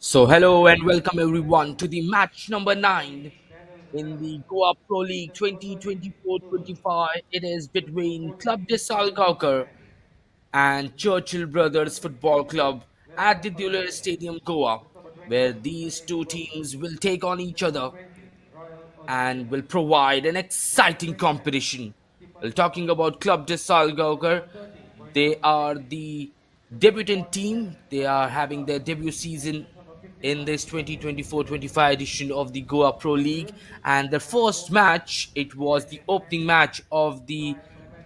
Hello and welcome everyone to the match number 9 in the Goa Pro League 2024-25. It is between Club de Salgaocar and Churchill Brothers Football Club at the Duller Stadium, Goa, where these two teams will take on each other and will provide an exciting competition. Well, talking about Club de Salgaocar, they are the debutant team. They are having their debut season in this 2024-25 edition of the Goa Pro League, and their first match, it was the opening match of the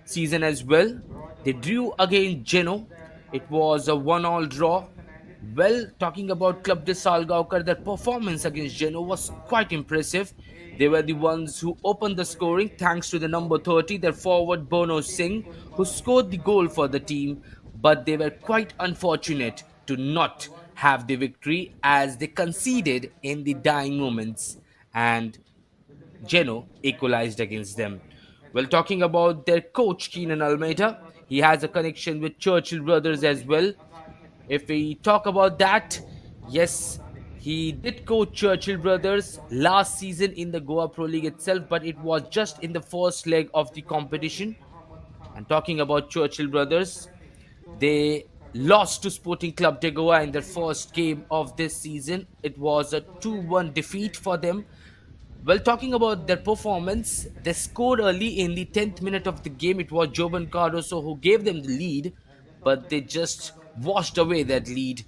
season as well. They drew against Geno. It was a one-all draw. Well, talking about Club de Salgaocar, their performance against Geno was quite impressive. They were the ones who opened the scoring thanks to the number 30, their forward Bono Singh, who scored the goal for the team, but they were quite unfortunate to not have the victory as they conceded in the dying moments and Geno equalized against them. Well, talking about their coach Keenan Almeida, he has a connection with Churchill Brothers as well. If we talk about that, yes, he did coach Churchill Brothers last season in the Goa Pro League itself, but it was just in the first leg of the competition. And talking about Churchill Brothers, they lost to Sporting Club de Goa in their first game of this season. It was a 2-1 defeat for them. Well, talking about their performance, they scored early in the 10th minute of the game. It was Joban Cardoso who gave them the lead, but they just washed away that lead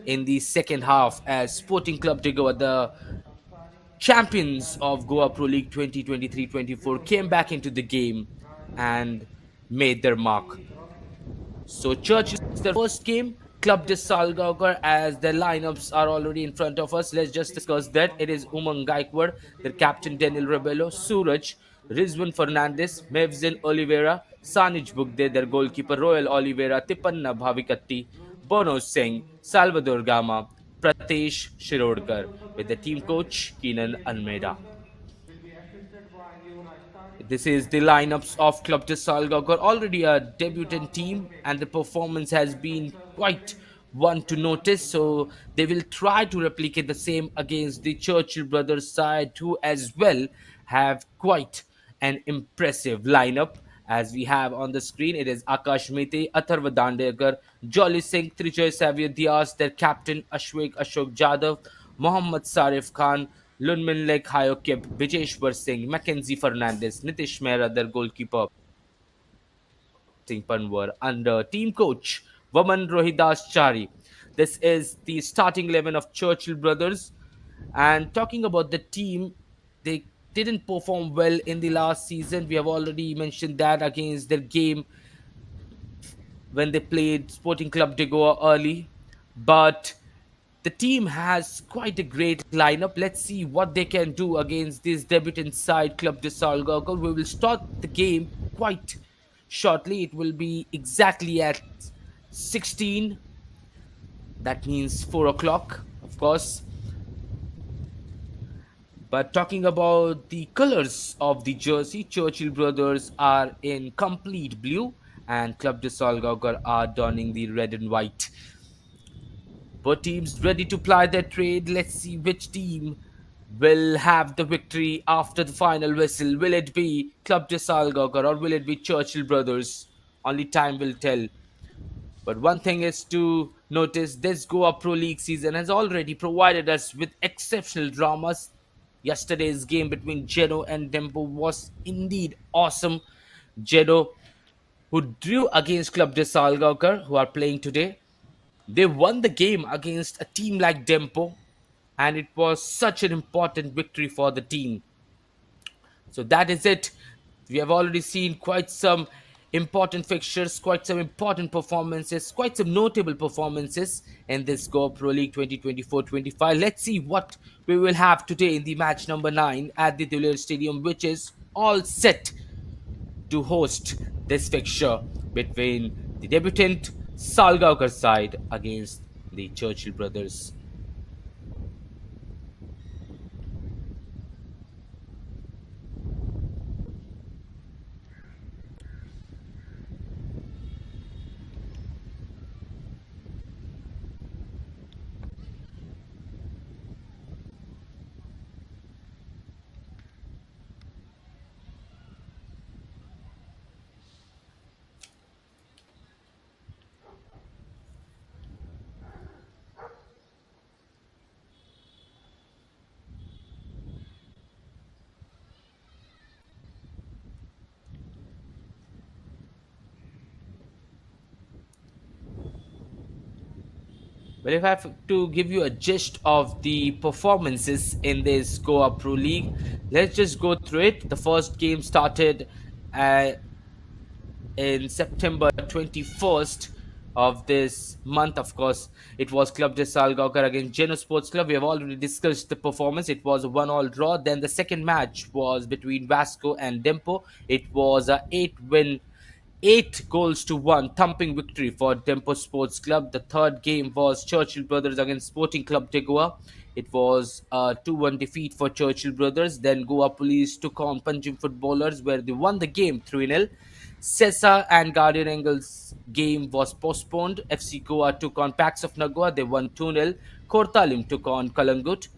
in the second half as Sporting Club de Goa, the champions of Goa Pro League 2023-24, came back into the game and made their mark. So Church is their first game. Club de Salgaocar, as their lineups are already in front of us. Let's just discuss that. It is Umang Gaikwad, their captain Daniel Rebello, Suraj, Rizwan Fernandez, Mevzin Oliveira, Sanij Bugde, their goalkeeper Royal Oliveira, Tipanna Bhavikatti, Bono Singh, Salvador Gama, Pratesh Shirodkar, with the team coach Keenan Almeida. This is the lineups of Club de Salgaocar, already a debutant team, and the performance has been quite one to notice. So they will try to replicate the same against the Churchill Brothers side, who as well have quite an impressive lineup. As we have on the screen, it is Akash Mete, Atharva Dandekar, Jolly Singh, Trijoy Savio Diaz, their captain Ashwek Ashok Jadhav, Mohammad Sarif Khan, Lunmin Lek Hayokip, Vijeshwar Singh, Mackenzie Fernandez, Nitish Mehra, their goalkeeper, Singh Panwar, under team coach Vaman Rohidas Chari. This is the starting 11 of Churchill Brothers. And talking about the team, they didn't perform well in the last season. We have already mentioned that against their game when they played Sporting Club de Goa early. But the team has quite a great lineup. Let's see what they can do against this debutant side, Club de Salgaocar. We will start the game quite shortly. It will be exactly at 16. That means 4 o'clock, of course. But talking about the colors of the jersey, Churchill Brothers are in complete blue and Club de Salgaocar are donning the red and white. Both teams ready to ply their trade. Let's see which team will have the victory after the final whistle. Will it be Club de Salgaocar or will it be Churchill Brothers? Only time will tell. But one thing is to notice, this Goa Pro League season has already provided us with exceptional dramas. Yesterday's game between Geno and Dempo was indeed awesome. Geno, who drew against Club de Salgaocar, who are playing today, they won the game against a team like Dempo, and it was such an important victory for the team. So that is it. We have already seen quite some important fixtures, quite some important performances, quite some notable performances in this Go Pro League 2024-25. Let's see what we will have today in the match number 9 at the Dulier Stadium, which is all set to host this fixture between the debutant Salgaocar side against the Churchill brothers. Well, if I have to give you a gist of the performances in this Goa Pro League, let's just go through it. The first game started uh, in September 21st of this month, of course. It was Club de Salgaocar against Geno Sports Club. We have already discussed the performance. It was a 1-all draw. Then the second match was between Vasco and Dempo. It was a 8 goals to 1 thumping victory for Dempo Sports Club. The third game was Churchill Brothers against Sporting Club de Goa. It was a 2-1 defeat for Churchill Brothers. Then Goa Police took on Punjim Footballers, where they won the game 3-0. Sessa and Guardian Angles game was postponed. FC Goa took on Pax of Nagua. They won 2-0. Kortalim took on Kalangut.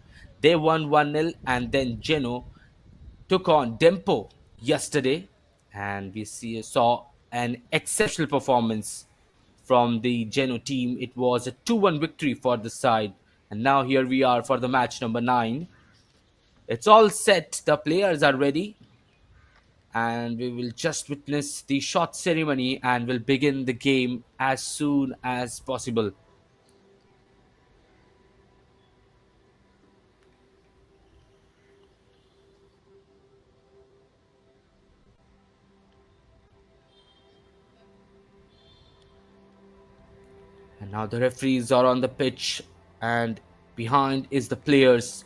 They won 1-0. And then Geno took on Dempo yesterday, and we saw an exceptional performance from the Geno team. It was a 2-1 victory for the side, and now here we are for the match number 9. It's all set, the players are ready, and we will just witness the shot ceremony and will begin the game as soon as possible. And now the referees are on the pitch, and behind is the players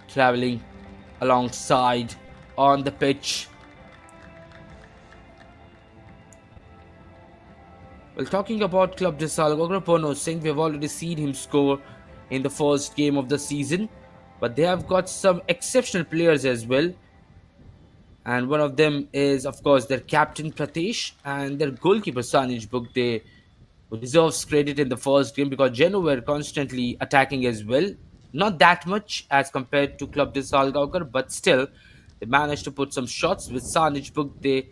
traveling alongside on the pitch. Well, talking about Club de Salgaocar, Pono Singh, we've already seen him score in the first game of the season, but they have got some exceptional players as well. And one of them is, of course, their captain Pratesh and their goalkeeper Sanij Book. They deserves credit in the first game because Geno were constantly attacking as well. Not that much as compared to Club de Salgaocar, but still they managed to put some shots with Sanij Book. They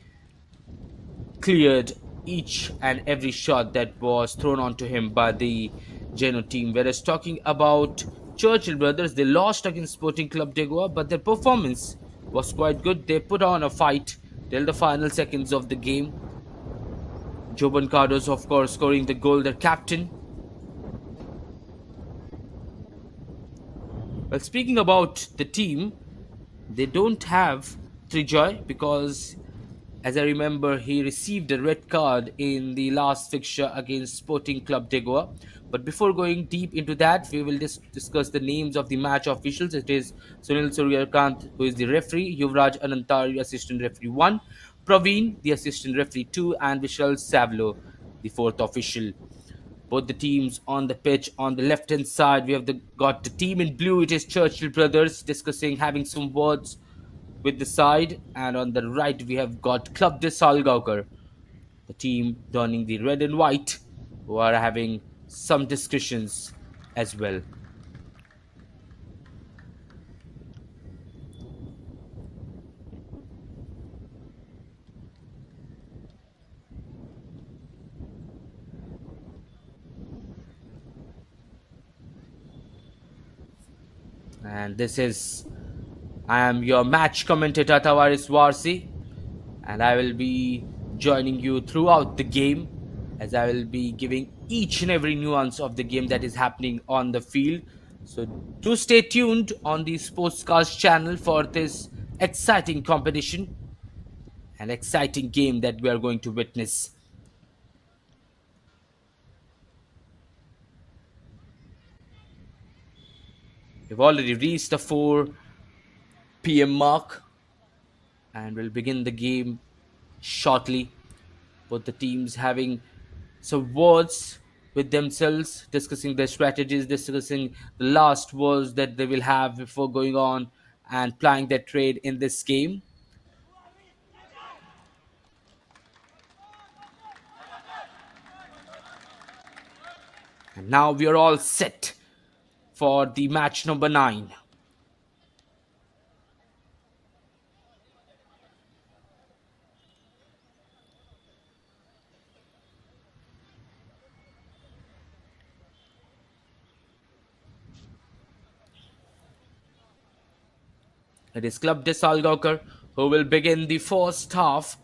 cleared each and every shot that was thrown onto him by the Geno team. Whereas talking about Churchill Brothers, they lost against Sporting Club de Goa, but their performance was quite good. They put on a fight till the final seconds of the game. Joban Cardos, of course, scoring the goal, their captain. Well, speaking about the team, they don't have Trijoy because, as I remember, he received a red card in the last fixture against Sporting Club de Goa. But before going deep into that, we will discuss the names of the match officials. It is Sunil Suryakant, who is the referee, Yuvraj Anantari, assistant referee 1, Praveen, the assistant referee 2, and Vishal Savlo, the fourth official. Both the teams on the pitch. On the left hand side, we have got the team in blue. It is Churchill Brothers discussing, having some words with the side. And on the right, we have got Club de Salgaocar, the team donning the red and white, who are having some discussions as well. And this is, I am your match commentator, Tavares Warsi, and I will be joining you throughout the game as I will be giving each and every nuance of the game that is happening on the field. So do stay tuned on the Sportscast channel for this exciting competition and exciting game that we are going to witness. We've already reached the 4 p.m. mark and we'll begin the game shortly. Both the teams having some words with themselves, discussing their strategies, discussing the last words that they will have before going on and plying their trade in this game. And now we are all set for the match number 9. It is Club de Salgaocar who will begin the first half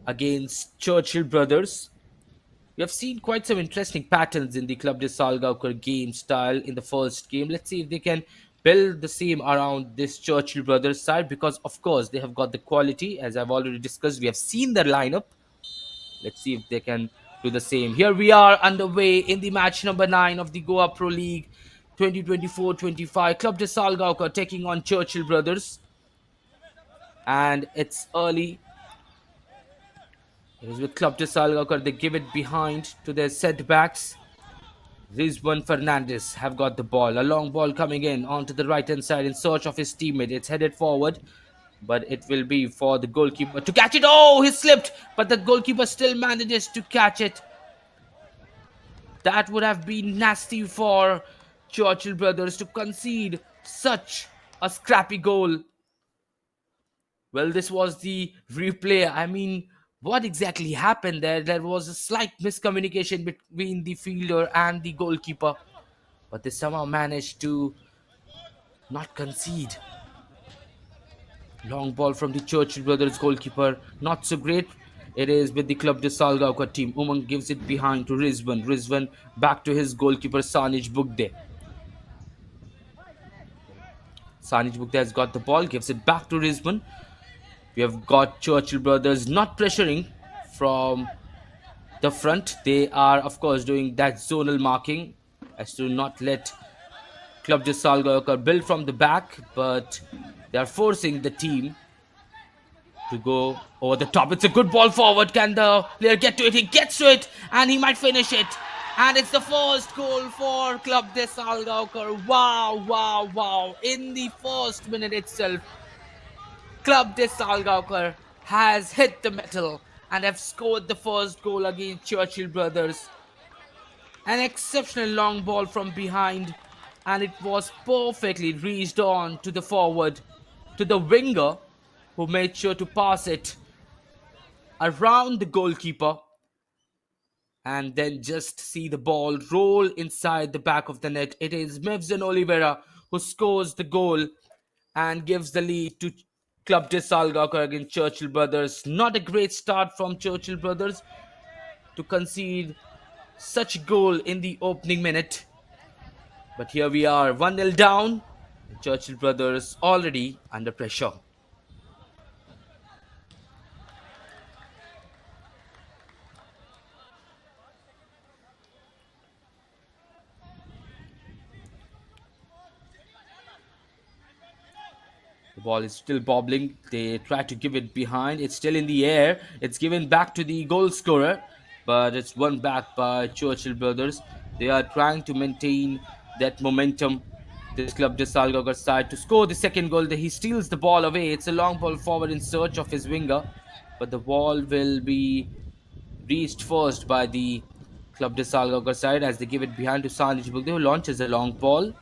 against Churchill Brothers. We have seen quite some interesting patterns in the Club de Salgaocar game style in the first game. Let's see if they can build the same around this Churchill brothers side, because of course they have got the quality. As I've already discussed, we have seen their lineup. Let's see if they can do the same. Here we are underway in the match number 9 of the Goa Pro League 2024-25. Club de Salgaocar taking on Churchill brothers, and it's early. It is with Club de Salgaocar. They give it behind to their setbacks. Rizwan Fernandez have got the ball. A long ball coming in onto the right hand side in search of his teammate. It's headed forward, but it will be for the goalkeeper to catch it. Oh, he slipped, but the goalkeeper still manages to catch it. That would have been nasty for Churchill brothers to concede such a scrappy goal. Well, this was the replay. I mean, what exactly happened there? There was a slight miscommunication between the fielder and the goalkeeper, but they somehow managed to not concede. Long ball from the Churchill brothers goalkeeper, not so great. It is with the Club de Salgaocar team. Umang gives it behind to Rizwan. Rizwan back to his goalkeeper Sanij Bugde. Sanij Bugde has got the ball, gives it back to Rizwan. We have got Churchill brothers not pressuring from the front. They are, of course, doing that zonal marking as to not let Club de Salgaocar build from the back, but they are forcing the team to go over the top. It's a good ball forward. Can the player get to it? He gets to it, and he might finish it. And it's the first goal for Club de Salgaocar. Wow, wow, wow. In the first minute itself, Club de Salgaocar has hit the metal and have scored the first goal against Churchill brothers. An exceptional long ball from behind, and it was perfectly reached on to the forward, to the winger, who made sure to pass it around the goalkeeper and then just see the ball roll inside the back of the net. It is Mevzan Oliveira who scores the goal and gives the lead to Club de Salgaocar against Churchill Brothers. Not a great start from Churchill Brothers to concede such a goal in the opening minute. But here we are, 1-0 down. Churchill Brothers already under pressure. The ball is still bobbling. They try to give it behind. It's still in the air. It's given back to the goal scorer, but it's won back by Churchill Brothers. They are trying to maintain that momentum. This Club de Salgaocar side to score the second goal. He steals the ball away. It's a long ball forward in search of his winger, but the ball will be reached first by the Club de Salgaocar side as they give it behind to Sanj Bugde, who launches a long ball.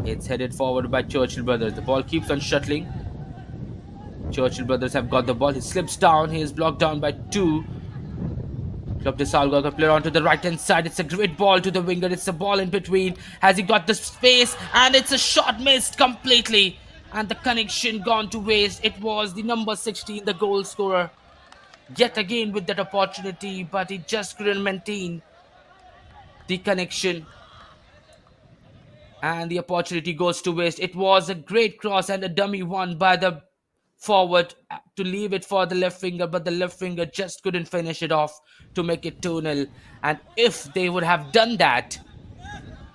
It's headed forward by Churchill Brothers. The ball keeps on shuttling. Churchill Brothers have got the ball. He slips down. He is blocked down by two. Club de Salgaocar player onto the right hand side. It's a great ball to the winger. It's a ball in between. Has he got the space? And it's a shot missed completely. And the connection gone to waste. It was the number 16, the goal scorer. Yet again with that opportunity, but he just couldn't maintain the connection. And the opportunity goes to waste. It was a great cross and a dummy one by the forward to leave it for the left winger, but the left winger just couldn't finish it off to make it 2-0. And if they would have done that,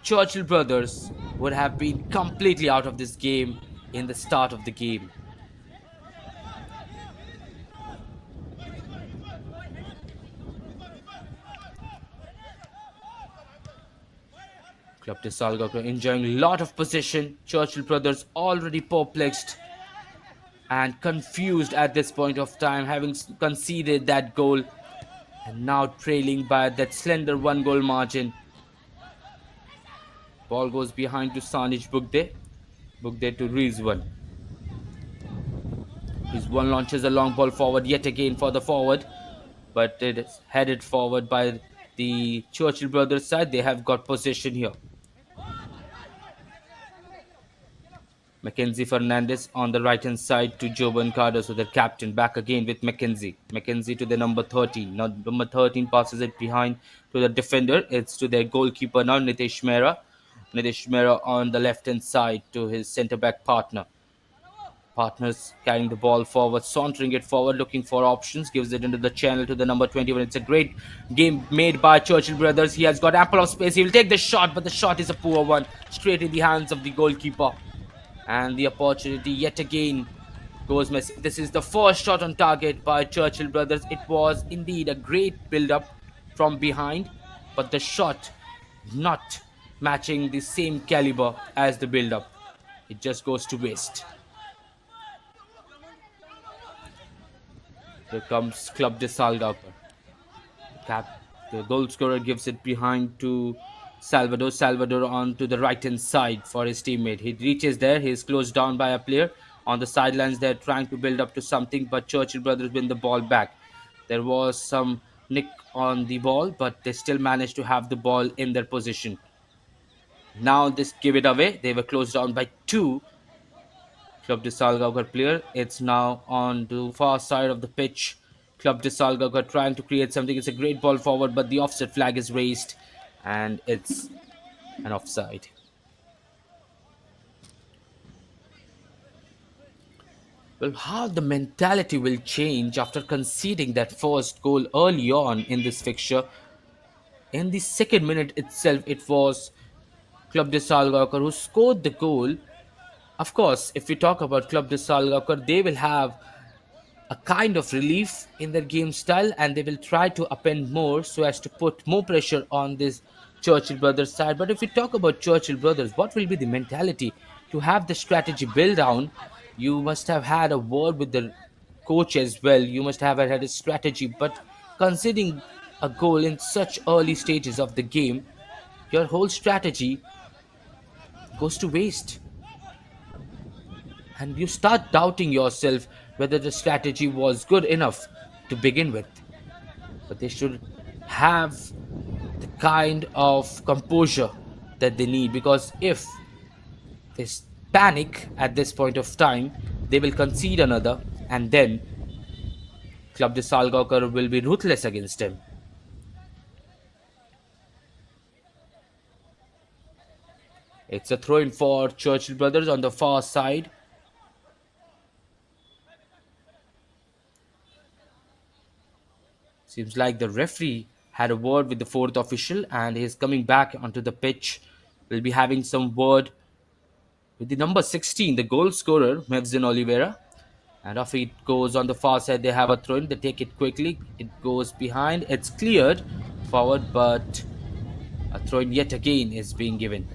Churchill Brothers would have been completely out of this game in the start of the game. Club de Salgaocar enjoying a lot of possession. Churchill Brothers already perplexed and confused at this point of time, having conceded that goal and now trailing by that slender 1 goal margin. Ball goes behind to Sanij Bugde. Bugde to Rizwan. Rizwan launches a long ball forward yet again for the forward, but it is headed forward by the Churchill brothers side. They have got possession here. Mackenzie Fernandez on the right hand side to Jovan Cardoso, the captain. Back again with Mackenzie. Mackenzie to the number 13. Now, number 13 passes it behind to the defender. It's to their goalkeeper now, Nitesh Mehra. Nitesh Mehra on the left hand side to his centre back partner. Partners carrying the ball forward, sauntering it forward, looking for options, gives it into the channel to the number 21. It's a great game made by Churchill brothers. He has got ample of space. He will take the shot, but the shot is a poor one, straight in the hands of the goalkeeper. And the opportunity yet again goes missing. This is the first shot on target by Churchill brothers. It was indeed a great build-up from behind, but the shot not matching the same caliber as the build-up. It just goes to waste. Here comes Club de Salgaocar. Cap, the goal scorer gives it behind to Salvador. Salvador on to the right hand side for his teammate. He reaches there. He is closed down by a player on the sidelines. They're trying to build up to something, but Churchill brothers win the ball back. There was some nick on the ball, but they still managed to have the ball in their position. Now this give it away. They were closed down by two. Club de Salgaocar player. It's now on the far side of the pitch. Club de Salgaocar trying to create something. It's a great ball forward, but the offset flag is raised and it's an offside. Well, how the mentality will change after conceding that first goal early on in this fixture. In the second minute itself, it was Club de Salgaocar who scored the goal. Of course, if we talk about Club de Salgaocar, they will have a kind of relief in their game style and they will try to append more so as to put more pressure on this Churchill brothers side. But if we talk about Churchill brothers, what will be the mentality to have the strategy build down? You must have had a word with the coach as well. You must have had a strategy, but considering a goal in such early stages of the game, your whole strategy goes to waste and you start doubting yourself whether the strategy was good enough to begin with. But they should have the kind of composure that they need, because if they panic at this point of time, they will concede another, and then Club de Salgaocar will be ruthless against them. It's a throw in for Churchill brothers on the far side. Seems like the referee had a word with the fourth official and he's coming back onto the pitch. We'll be having some word with the number 16, the goal scorer, Mevzin Oliveira. And off it goes on the far side. They have a throw in. They take it quickly. It goes behind. It's cleared forward, but a throw in yet again is being given.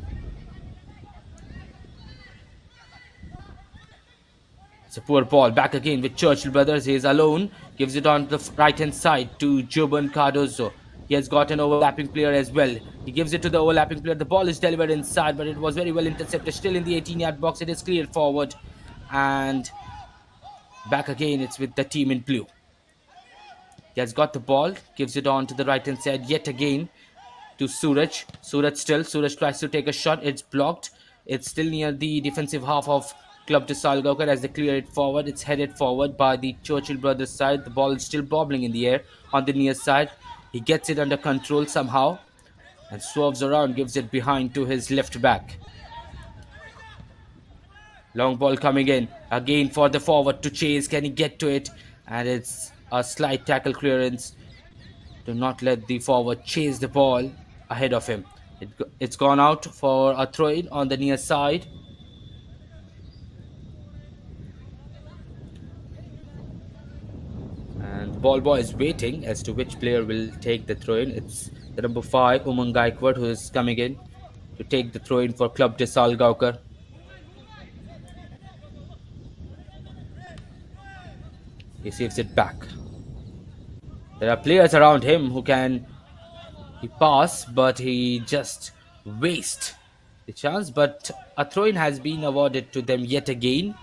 It's a poor ball. Back again with Churchill brothers. He is alone. Gives it on the right hand side to Joban Cardoso. He has got an overlapping player as well. He gives it to the overlapping player. The ball is delivered inside, but it was very well intercepted. Still in the 18-yard box. It is cleared forward. And back again, it's with the team in blue. He has got the ball. Gives it on to the right hand side yet again to Suraj. Suraj tries to take a shot. It's blocked. It's still near the defensive half of Club de Salgaocar as they clear it forward. It's headed forward by the Churchill brothers side. The ball is still bobbling in the air on the near side. He gets it under control somehow and swerves around, gives it behind to his left back. Long ball coming in again for the forward to chase. Can he get to it? And it's a slight tackle clearance to not let the forward chase the ball ahead of him. It's gone out for a throw in on the near side. And the ball boy is waiting as to which player will take the throw in. It's the number 5, Umang Gaikwad, who is coming in to take the throw in for Club de Salgaocar. He saves it back. There are players around him who can pass, but he just wastes the chance. But a throw-in has been awarded to them yet again,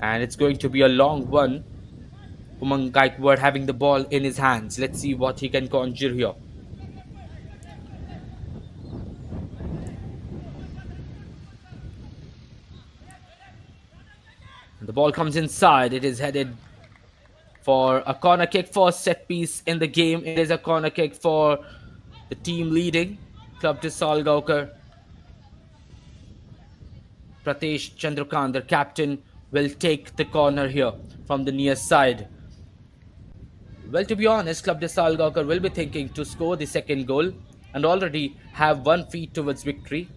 and it's going to be a long one. Umang Gaikwad having the ball in his hands. Let's see what he can conjure here. The ball comes inside. It is headed for a corner kick, first set piece in the game. It is a corner kick for the team leading Club de Salgaocar. Pratesh Chandrakant, their captain, will take the corner here from the near side. Well, to be honest, Club de Salgaocar will be thinking to score the second goal and already have 1 feet towards victory.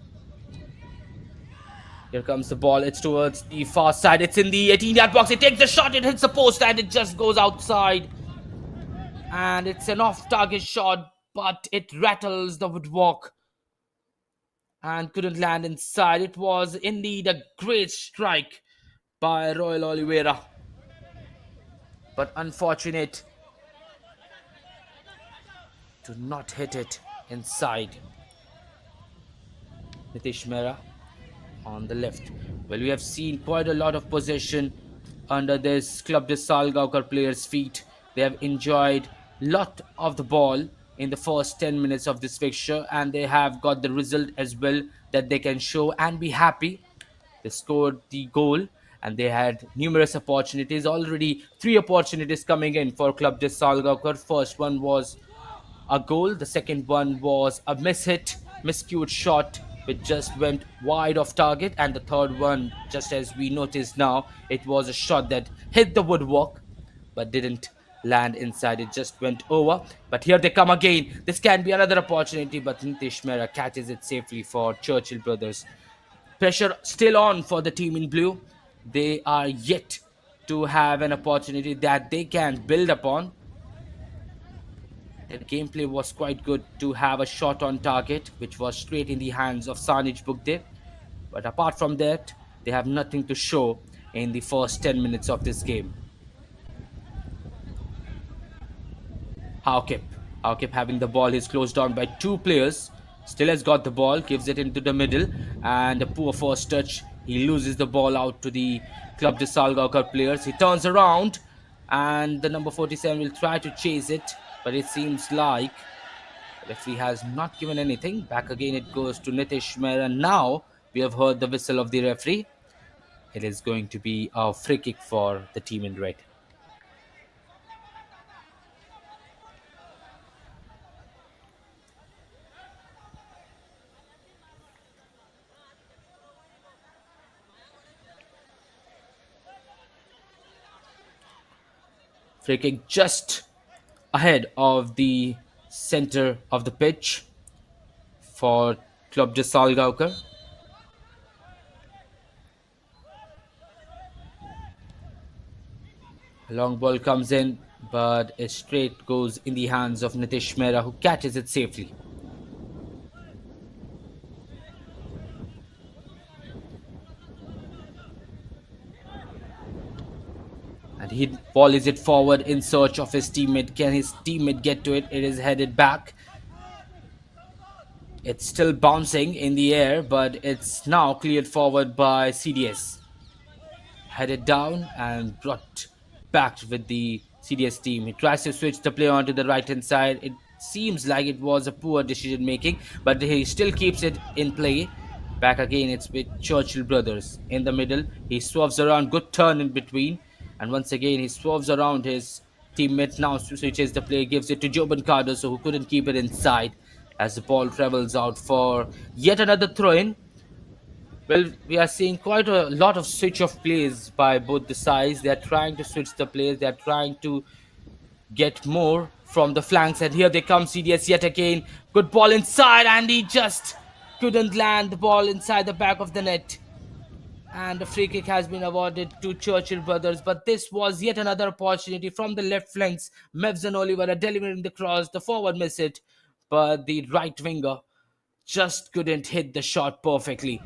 Here comes the ball. It's towards the far side. It's in the 18-yard box. It takes the shot. It hits the post and it just goes outside. And it's an off-target shot, but it rattles the woodwork and couldn't land inside. It was indeed a great strike by Royal Oliveira, but unfortunate to not hit it inside. Nitish Mehra on the left. Well, we have seen quite a lot of possession under this Club de Salgaocar players' feet. They have enjoyed lot of the ball in the first 10 minutes of this fixture, and they have got the result as well that they can show and be happy. They scored the goal and they had numerous opportunities. Already three opportunities coming in for Club de Salgaocar. First one was a goal. The second one was a miscued shot which just went wide of target. And the third one, just as we noticed now, it was a shot that hit the woodwork but didn't land inside. It just went over. But here they come again. This can be another opportunity, but Nitish Mehra catches it safely for Churchill brothers. Pressure still on for the team in blue. They are yet to have an opportunity that they can build upon. Their gameplay was quite good to have a shot on target, which was straight in the hands of Sanij Bugde. But apart from that, they have nothing to show in the first 10 minutes of this game. Haukip. Haukip having the ball. He's closed down by two players. Still has got the ball, gives it into the middle, and a poor first touch. He loses the ball out to the Club de Salgaocar players. He turns around, and the number 47 will try to chase it, but it seems like the referee has not given anything. Back again it goes to Nitish Mehra. Now we have heard the whistle of the referee. It is going to be a free kick for the team in red. Free kick just ahead of the center of the pitch for Club de Salgaocar. A long ball comes in, but it straight goes in the hands of Nitish Mehra, who catches it safely. And he volleys it forward in search of his teammate. Can his teammate get to it? It is headed back. It's still bouncing in the air, but it's now cleared forward by CDS. Headed down and brought back with the CDS team. He tries to switch the play onto the right hand side. It seems like it was a poor decision making, but he still keeps it in play. Back again, it's with Churchill brothers in the middle. He swerves around, good turn in between, and once again he swerves around his teammate. Now switches the play, gives it to Joban Cardoso, who couldn't keep it inside as the ball travels out for yet another throw in. Well, we are seeing quite a lot of switch of plays by both the sides. They are trying to switch the plays. They are trying to get more from the flanks. And here they come, CDS yet again. Good ball inside, and he just couldn't land the ball inside the back of the net. And the free kick has been awarded to Churchill brothers. But this was yet another opportunity from the left flanks. Mevzan Oliveira delivering the cross. The forward missed it, but the right winger just couldn't hit the shot perfectly.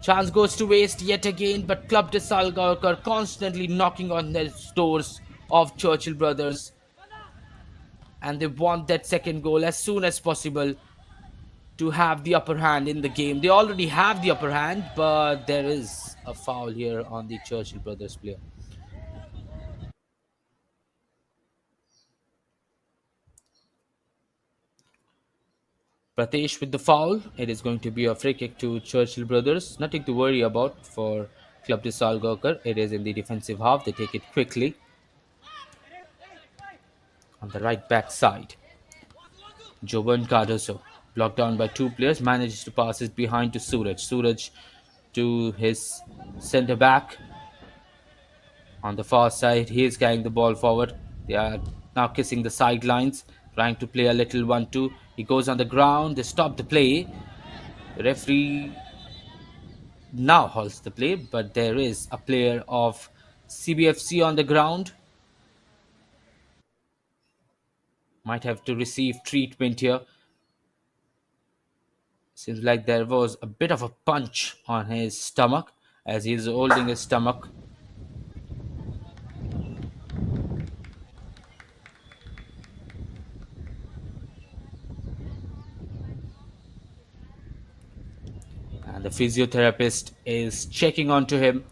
Chance goes to waste yet again, but Club de Salgaocar constantly knocking on the doors of Churchill brothers, and they want that second goal as soon as possible to have the upper hand in the game. They already have the upper hand, but there is a foul here on the Churchill brothers player. Pratesh with the foul. It is going to be a free kick to Churchill brothers. Nothing to worry about for Club de Salgaocar. It is in the defensive half. They take it quickly on the right back side. Jovan Cardoso, blocked down by two players, manages to pass it behind to Suraj. Suraj to his centre back on the far side. He is carrying the ball forward. They are now kissing the sidelines, trying to play a little 1-2. He goes on the ground. They stop the play. The referee now halts the play, but there is a player of CBFC on the ground. Might have to receive treatment here. Seems like there was a bit of a punch on his stomach as he's holding his stomach. And the physiotherapist is checking onto him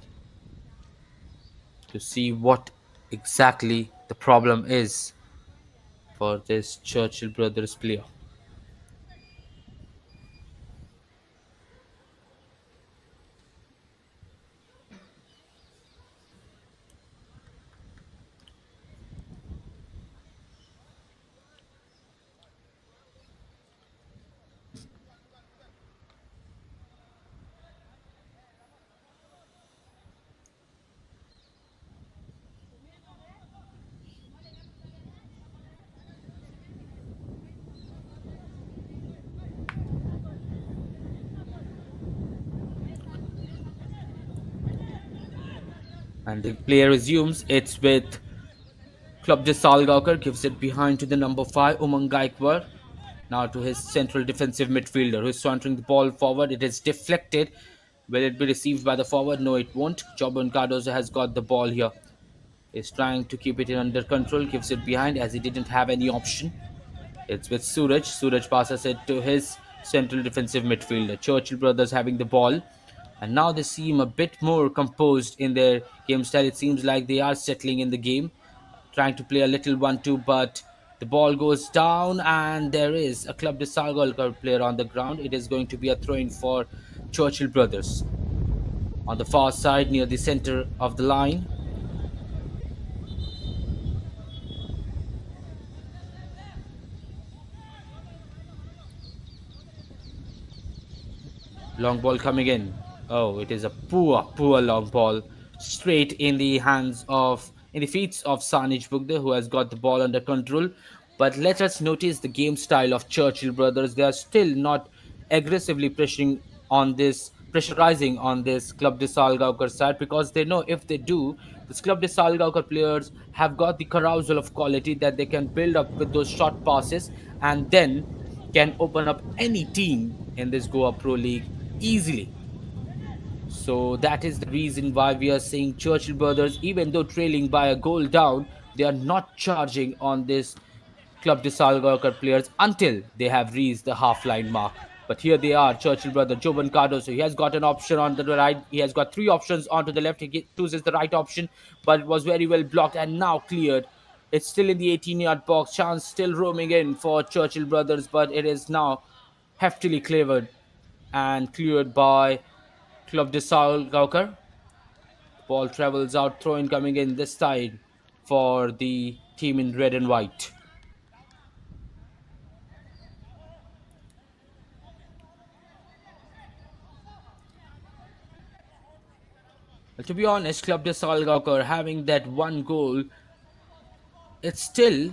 to see what exactly the problem is for this Churchill Brothers player. And the player resumes. It's with Club de Salgaocar, gives it behind to the number 5, Umang Gaikwad. Now to his central defensive midfielder who is sauntering the ball forward. It is deflected. Will it be received by the forward? No, it won't. Joban Cardozo has got the ball here. Is trying to keep it under control, gives it behind as he didn't have any option. It's with Suraj. Suraj passes it to his central defensive midfielder. Churchill Brothers having the ball. And now they seem a bit more composed in their game style. It seems like they are settling in the game, trying to play a little 1-2, but the ball goes down and there is a Club de Salgolkar player on the ground. It is going to be a throw in for Churchill Brothers. On the far side, near the center of the line, long ball coming in. Oh, it is a poor long ball. Straight in the hands of, in the feet of Sanij Bugde, who has got the ball under control. But let us notice the game style of Churchill Brothers. They are still not aggressively pressurizing on this Club de Salgaocar side because they know if they do, this Club de Salgaocar players have got the carousal of quality that they can build up with those short passes and then can open up any team in this Goa Pro League easily. So that is the reason why we are saying Churchill Brothers, even though trailing by a goal down, they are not charging on this Club de Salgaocar players until they have reached the half line mark. But here they are, Churchill brother, Jovan Cardoso. He has got an option on the right. He has got three options onto the left. Chooses the right option, but it was very well blocked and now cleared. It's still in the 18-yard box. Chance still roaming in for Churchill Brothers, but it is now heftily cleared and cleared by Club de Salgaocar. Ball travels out, throw in coming in this side for the team in red and white. Well, to be honest, Club de Salgaocar having that one goal, it's still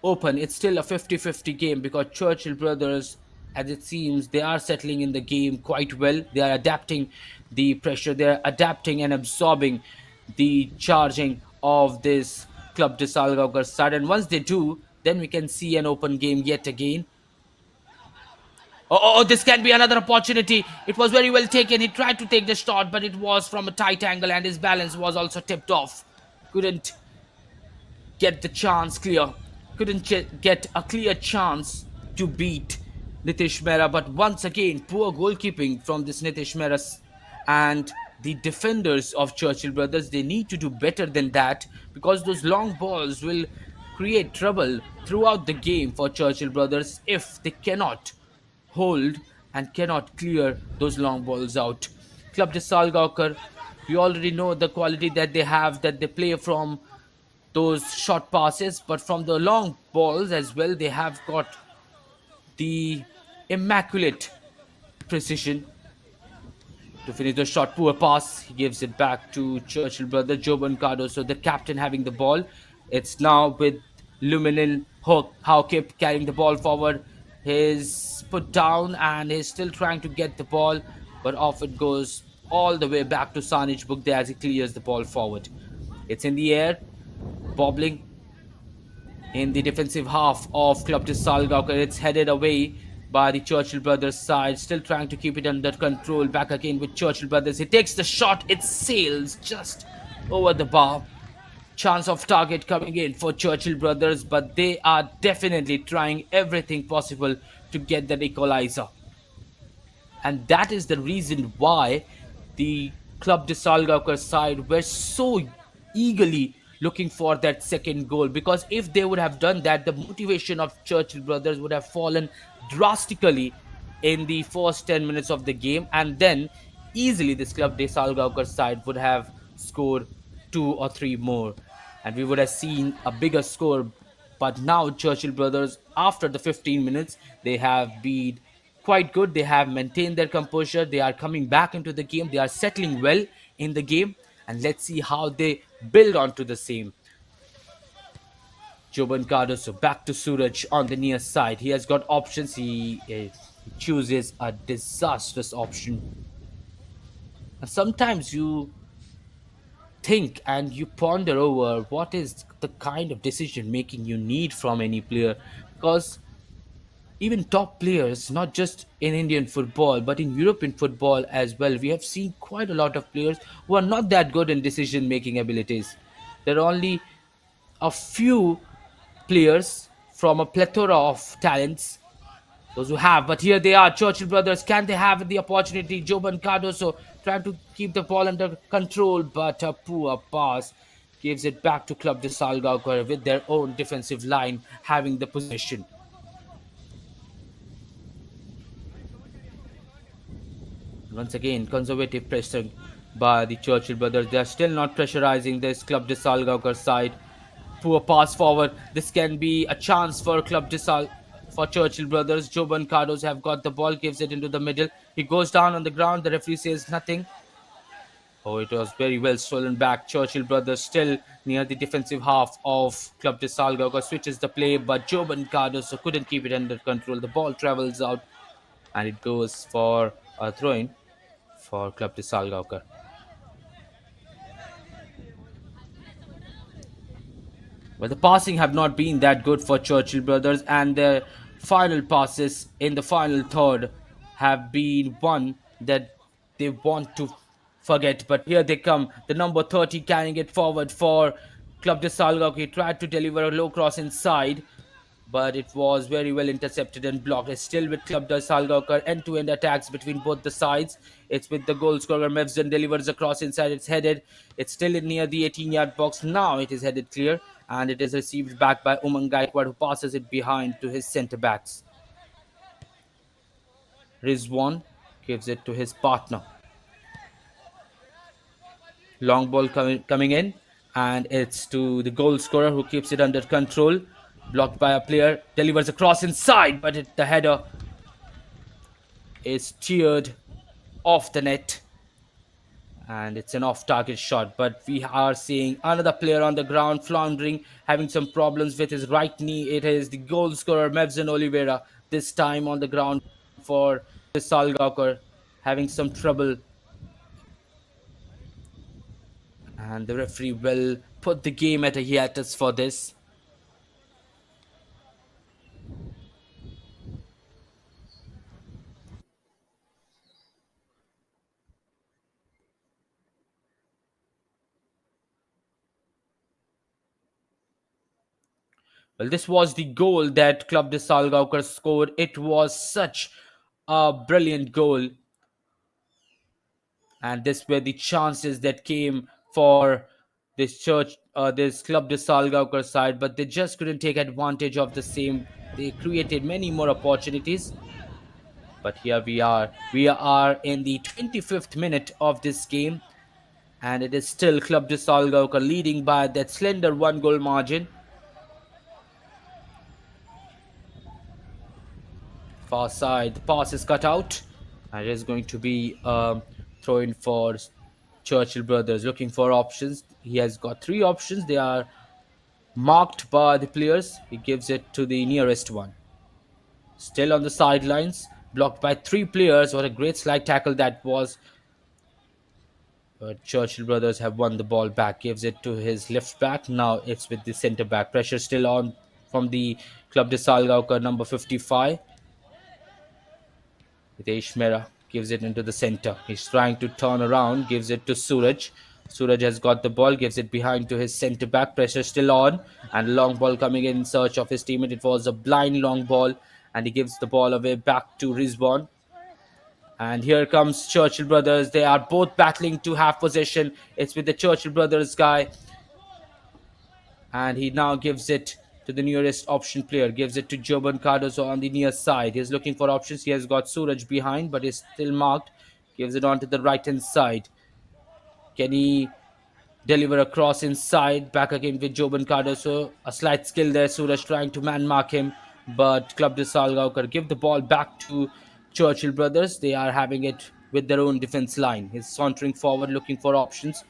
open. It's still a 50-50 game because Churchill Brothers, as it seems, they are settling in the game quite well. They are adapting the pressure. They are adapting and absorbing the charging of this Club de Salgaocar side. And once they do, then we can see an open game yet again. This can be another opportunity. It was very well taken. He tried to take the shot, but it was from a tight angle and his balance was also tipped off. Couldn't get the chance clear. Couldn't get a clear chance to beat Nitish Mehra. But once again, poor goalkeeping from this Nitish Mehra. And the defenders of Churchill Brothers, they need to do better than that because those long balls will create trouble throughout the game for Churchill Brothers if they cannot hold and cannot clear those long balls out. Club de Salgaocar. We already know the quality that they have, that they play from those short passes, but from the long balls as well, they have got the immaculate precision to finish the shot. Poor pass. He gives it back to Churchill brother Joe Boncado. So the captain having the ball. It's now with Luminin Hawkip carrying the ball forward. He's put down and he's still trying to get the ball, but off it goes all the way back to Sanich Bugde as he clears the ball forward. It's in the air, bobbling in the defensive half of Club de Salgaocar. It's headed away by the Churchill brothers side, still trying to keep it under control. Back again with Churchill brothers. He takes the shot. It sails just over the bar. Chance of target coming in for Churchill brothers, but they are definitely trying everything possible to get that equalizer. And that is the reason why the Club de Salgaocar side were so eagerly looking for that second goal, because if they would have done that, the motivation of Churchill brothers would have fallen drastically in the first 10 minutes of the game, and then easily this Club de Salgaocar side would have scored two or three more, and we would have seen a bigger score. But now Churchill brothers, after the 15 minutes, they have been quite good. They have maintained their composure. They are coming back into the game. They are settling well in the game. And let's see how they build onto the same. Joban Cardoso back to Suraj on the near side. He has got options. He chooses a disastrous option. And sometimes you think and you ponder over what is the kind of decision making you need from any player, because even top players, not just in Indian football, but in European football as well, we have seen quite a lot of players who are not that good in decision making abilities. There are only a few players from a plethora of talents, those who have. But here they are, Churchill brothers. Can they have the opportunity? Joban Cardoso trying to keep the ball under control, but a poor pass gives it back to Club de Salgaocar with their own defensive line having the possession. Once again, conservative pressure by the Churchill brothers. They are still not pressurizing this Club de Salgaocar side. Poor pass forward. This can be a chance for for Churchill brothers. Joban Cardos have got the ball, gives it into the middle. He goes down on the ground. The referee says nothing. Oh, it was very well stolen back. Churchill brothers still near the defensive half of Club de Salgaocar, switches the play, but Joban Cardos couldn't keep it under control. The ball travels out and it goes for a throw-in for Club de Salgaocar. But the passing have not been that good for Churchill brothers, and their final passes in the final third have been one that they want to forget. But here they come, the number 30 carrying it forward for Club de Salgaocar. He tried to deliver a low cross inside, but it was very well intercepted and blocked. It's still with Club de Salgaocar, end-to-end attacks between both the sides. It's with the goal scorer Mevzan, delivers a cross inside. It's headed. It's still in near the 18-yard box. Now it is headed clear, and it is received back by Umang Gaikwad, who passes it behind to his centre backs. Rizwan gives it to his partner. Long ball coming in, and it's to the goal scorer who keeps it under control. Blocked by a player, delivers a cross inside, but the header is steered off the net, and it's an off-target shot. But we are seeing another player on the ground floundering, having some problems with his right knee. It is the goal scorer Mevzan Oliveira, this time on the ground for the Salgaocar, having some trouble, and the referee will put the game at a hiatus for this. Well, this was the goal that Club de Salgaocar scored. It was such a brilliant goal, and this were the chances that came for this Club de Salgaocar side, but they just couldn't take advantage of the same. They created many more opportunities, But here we are. We are in the 25th minute of this game, and it is still Club de Salgaocar leading by that slender one goal margin. Far side, the pass is cut out, and it is going to be throw in for Churchill Brothers, looking for options. He has got three options. They are marked by the players. He gives it to the nearest one. Still on the sidelines, blocked by three players. What a great slide tackle that was. But Churchill Brothers have won the ball back, gives it to his left back. Now it's with the centre back. Pressure still on from the Club de Salgaocar, number 55. Hitesh Mehra gives it into the center. He's trying to turn around, gives it to Suraj. Suraj has got the ball, gives it behind to his centre back. Pressure still on, and a long ball coming in search of his teammate. It was a blind long ball, and he gives the ball away back to Rizwan. And here comes Churchill Brothers. They are both battling to have possession. It's with the Churchill Brothers guy, and he now gives it to the nearest option player. Gives it to Joban Cardoso on the near side. He's looking for options. He has got Suraj behind, but is still marked. Gives it on to the right hand side. Can he deliver a cross inside? Back again with Joban Cardoso. A slight skill there. Suraj trying to man mark him, but Club de Salgaocar give the ball back to Churchill Brothers. They are having it with their own defense line. He's sauntering forward, looking for options.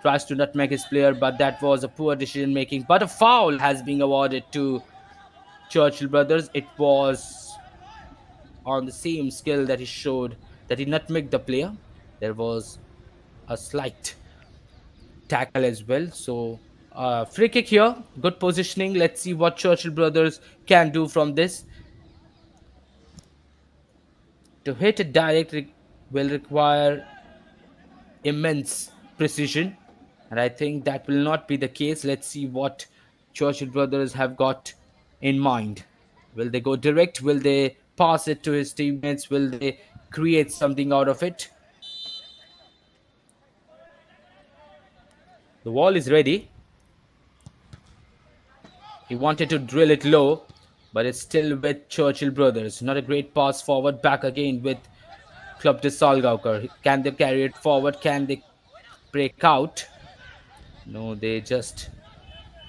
Tries to nutmeg his player, but that was a poor decision making. But a foul has been awarded to Churchill Brothers. It was on the same skill that he showed that he nutmegged the player. There was a slight tackle as well. So, free kick here. Good positioning. Let's see what Churchill Brothers can do from this. To hit it direct will require immense precision, and I think that will not be the case. Let's see what Churchill Brothers have got in mind. Will they go direct? Will they pass it to his teammates? Will they create something out of it? The wall is ready. He wanted to drill it low, but it's still with Churchill Brothers. Not a great pass forward. Back again with Club de Salgaocar. Can they carry it forward? Can they break out? No, they just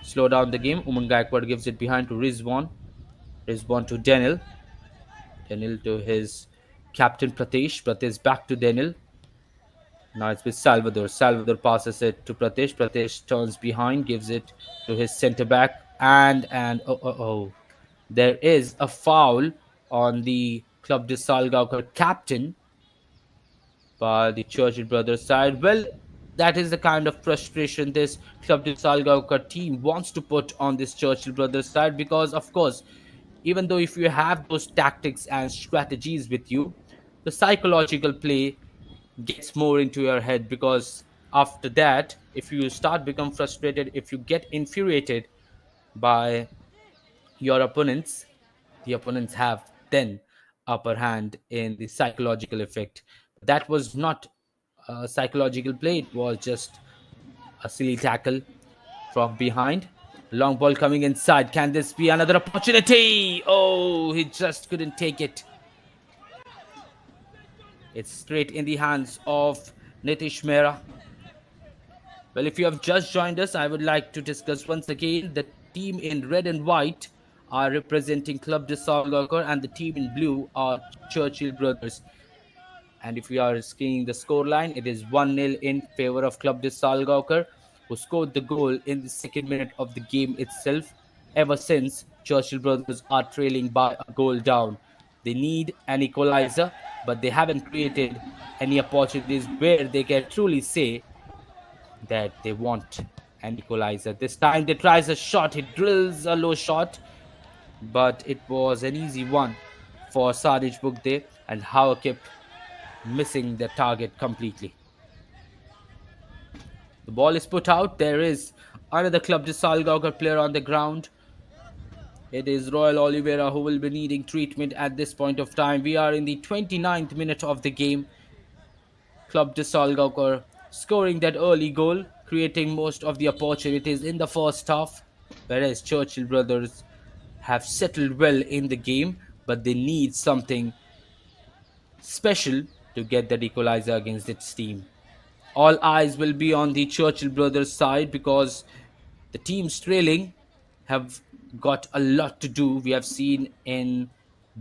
slow down the game. Uman Gaikwad gives it behind to Rizwan. Rizwan to Daniel. Daniel to his captain Pratesh. Pratesh back to Daniel. Now it's with Salvador. Salvador passes it to Pratesh. Pratesh turns behind, gives it to his centre back. And oh. There is a foul on the Club de Salgaocar captain by the Churchill Brothers side. Well, that is the kind of frustration this Club de Salgaocar team wants to put on this Churchill Brothers side, because, of course, even though if you have those tactics and strategies with you, the psychological play gets more into your head, because after that, if you start become frustrated, if you get infuriated by your opponents, the opponents have then upper hand in the psychological effect. That was not a psychological play, it was just a silly tackle from behind. Long ball coming inside. Can this be another opportunity? Oh, he just couldn't take it. It's straight in the hands of Nitish Mehra. Well, if you have just joined us, I would like to discuss once again the team in red and white are representing Club de Salgaocar, and the team in blue are Churchill Brothers. And if we are seeing the scoreline, it is 1-0 in favor of Club de Salgaocar, who scored the goal in the second minute of the game itself. Ever since, Churchill Brothers are trailing by a goal down. They need an equalizer, but they haven't created any opportunities where they can truly say that they want an equalizer. This time they tries a shot, he drills a low shot, but it was an easy one for Sadiq Bugde, and Hauer kept missing the target completely. The ball is put out. There is another Club de Salgaocar player on the ground. It is Royal Oliveira who will be needing treatment at this point of time. We are in the 29th minute of the game. Club de Salgaocar scoring that early goal, creating most of the opportunities in the first half, whereas Churchill Brothers have settled well in the game, but they need something special to get that equalizer against its team. All eyes will be on the Churchill brothers side because the teams trailing have got a lot to do. We have seen in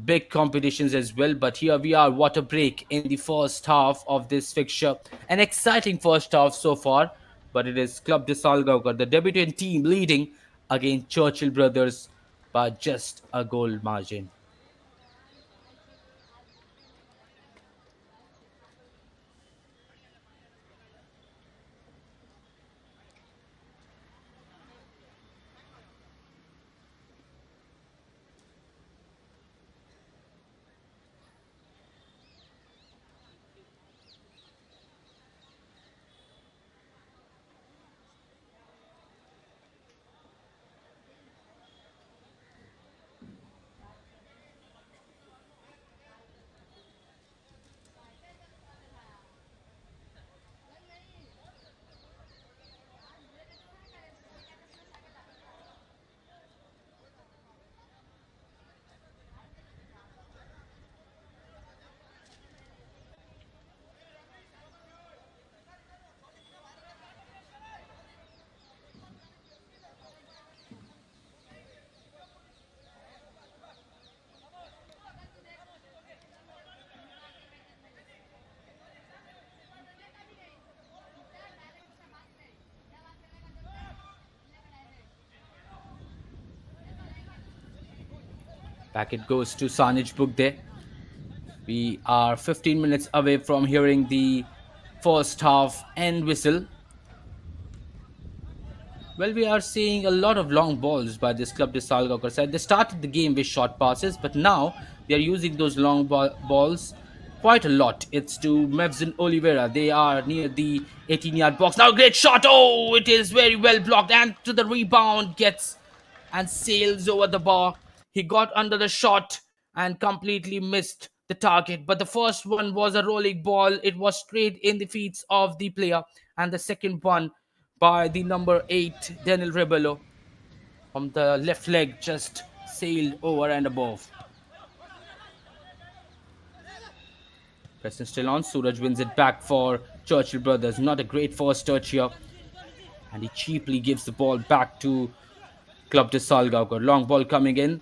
big competitions as well, but here we are. What a break in the first half of this fixture. An exciting first half so far, but it is Club de Salgaocar, the debutant team, leading against Churchill brothers by just a goal margin. Back it goes to Sanij Book there. We are 15 minutes away from hearing the first half end whistle. Well, we are seeing a lot of long balls by this Club de Salgaocar side. They started the game with short passes, but now they are using those long balls quite a lot. It's to Mevzin Oliveira. They are near the 18-yard box. Now, great shot. Oh, it is very well blocked. And to the rebound, gets and sails over the bar. He got under the shot and completely missed the target. But the first one was a rolling ball. It was straight in the feet of the player. And the second one by the number 8, Daniel Rebello, from the left leg, just sailed over and above. Preston still on. Suraj wins it back for Churchill Brothers. Not a great first touch here. And he cheaply gives the ball back to Club de Salgaocar. Long ball coming in.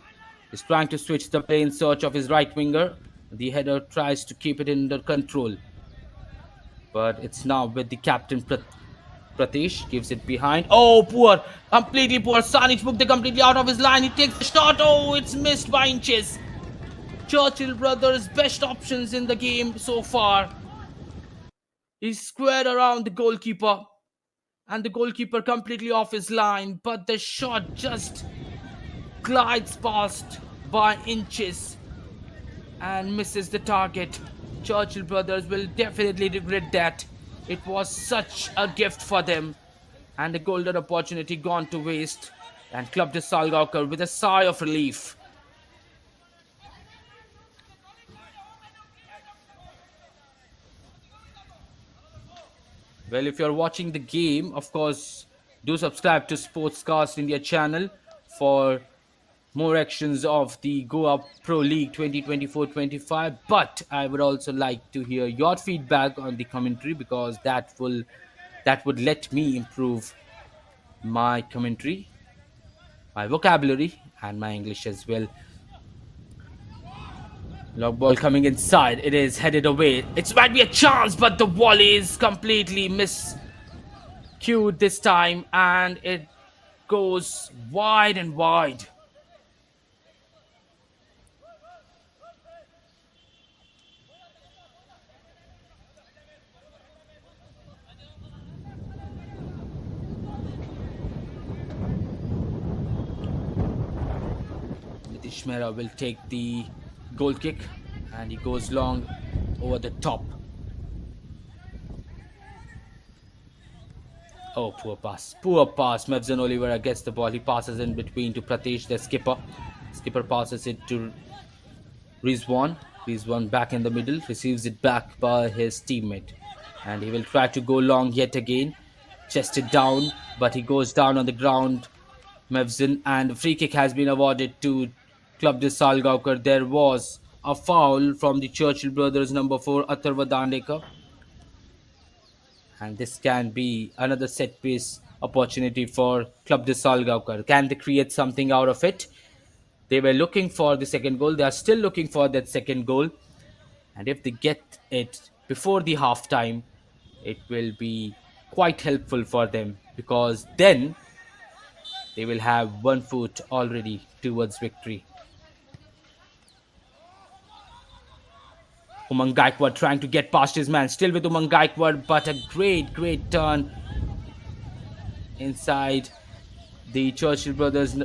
He's trying to switch the play in search of his right winger. The header tries to keep it under control. But it's now with the captain Pratesh. Gives it behind. Oh, poor. Completely poor. Sanic booked it completely out of his line. He takes the shot. Oh, it's missed by inches. Churchill Brothers' best options in the game so far. He squared around the goalkeeper. And the goalkeeper completely off his line. But the shot just glides past by inches and misses the target. Churchill Brothers will definitely regret that. It was such a gift for them, and the golden opportunity gone to waste. And Club de Salgaocar with a sigh of relief. Well, if you're watching the game, of course, do subscribe to Sportscast India channel for more actions of the Goa Pro League 2024-25. But I would also like to hear your feedback on the commentary because that would let me improve my commentary, my vocabulary, and my English as well. Long ball coming inside. It is headed away. It might be a chance, but the volley is completely miscued this time, and it goes wide and wide. Nitish Mehra will take the goal kick, and he goes long over the top. Oh, poor pass. Poor pass. Mevzin Oliveira gets the ball. He passes in between to Pratesh, the skipper. Skipper passes it to Rizwan. Rizwan back in the middle. Receives it back by his teammate. And he will try to go long yet again. Chested down, but he goes down on the ground. Mevzin, and the free kick has been awarded to Club de Salgaocar. There was a foul from the Churchill brothers, number 4, Atharva Dandekar. And this can be another set piece opportunity for Club de Salgaocar. Can they create something out of it? They were looking for the second goal. They are still looking for that second goal. And if they get it before the halftime, it will be quite helpful for them because then they will have one foot already towards victory. Umang Gaikwad trying to get past his man, still with Umang Gaikwad, but a great turn inside the Churchill brothers'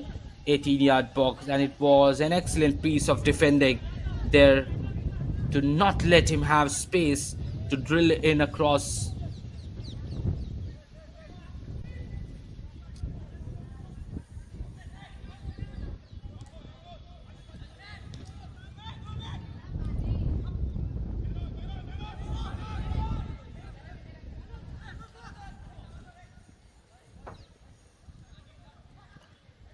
18-yard box, and it was an excellent piece of defending there to not let him have space to drill in across.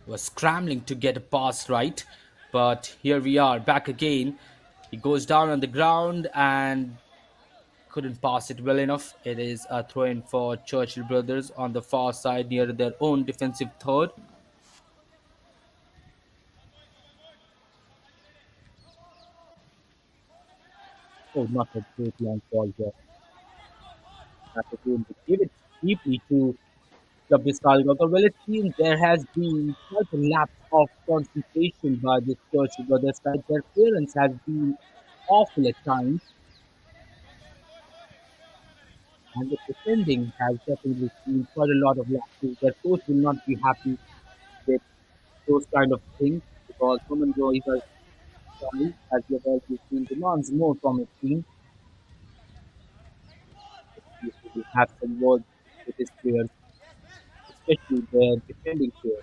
Was scrambling to get a pass right, but here we are back again. He goes down on the ground and couldn't pass it well enough. It is a throw in for Churchill brothers on the far side near their own defensive third. Oh, not a great long ball here. That's a game to give it deeply to Club Salgaocar. Well, it seems there has been quite a lapse of concentration by this Churchill brothers side. Their clearance has been awful at times, and the defending has definitely seen quite a lot of lapses. Their coach will not be happy with those kind of things because Roman Roy's style, as we have already seen, demands more from his team. He should have some words with his players, especially their defending players.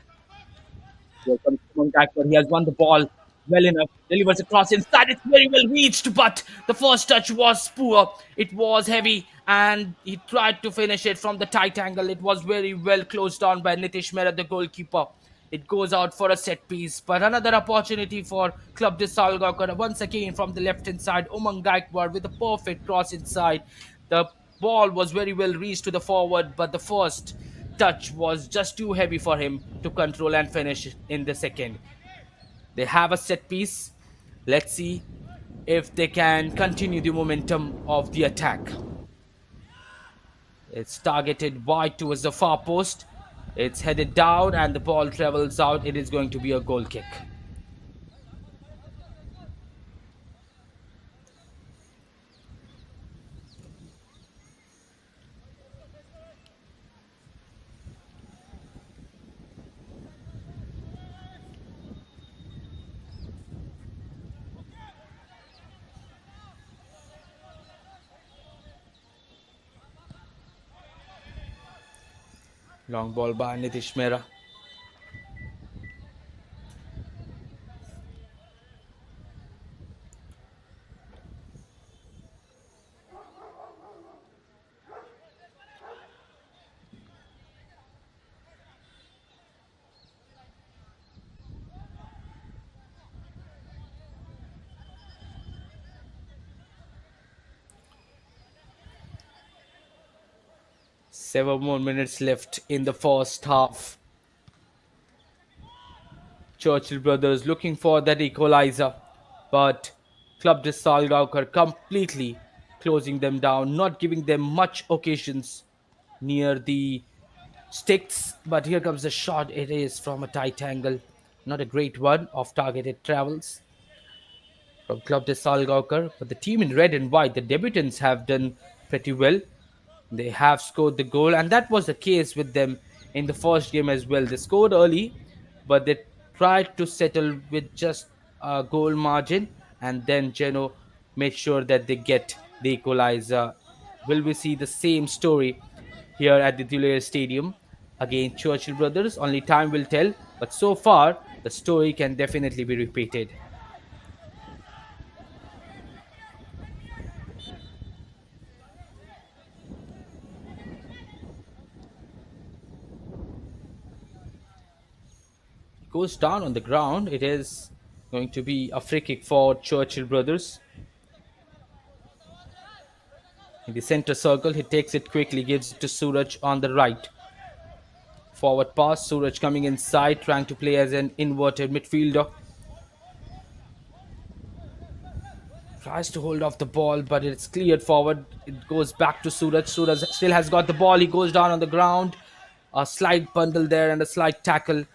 Here comes Simon Gaikwad. He has won the ball well enough. Delivers a cross inside. It's very well reached, but the first touch was poor. It was heavy, and he tried to finish it from the tight angle. It was very well closed down by Nitish Mehra, the goalkeeper. It goes out for a set piece, but another opportunity for Club de Salgaocar. Once again from the left hand side, Umang Gaikwad with a perfect cross inside. The ball was very well reached to the forward, but the first touch was just too heavy for him to control and finish in the second. They have a set piece. Let's see if they can continue the momentum of the attack. It's targeted wide towards the far post. It's headed down and the ball travels out. It is going to be a goal kick. Long ball by Nitish Mehra. 7 more minutes left in the first half. Churchill brothers looking for that equalizer, but Club de Salgaocar completely closing them down, not giving them much occasions near the sticks. But here comes the shot. It is from a tight angle, not a great one. Off targeted travels from Club de Salgaocar, but the team in red and white, the debutants, have done pretty well. They have scored the goal, and that was the case with them in the first game as well. They scored early, but they tried to settle with just a goal margin, and then Geno made sure that they get the equalizer. Will we see the same story here at the Dulere Stadium against Churchill Brothers? Only time will tell, but so far, the story can definitely be repeated. Goes down on the ground. It is Going to be a free kick for Churchill brothers. In the center circle, he takes it quickly, gives it to Suraj on the right. Forward pass, Suraj coming inside, trying to play as an inverted midfielder. Tries to hold off the ball, but it's cleared forward. It goes back to Suraj. Suraj still has got the ball. He goes down on the ground. A slight bundle there and a slight tackle.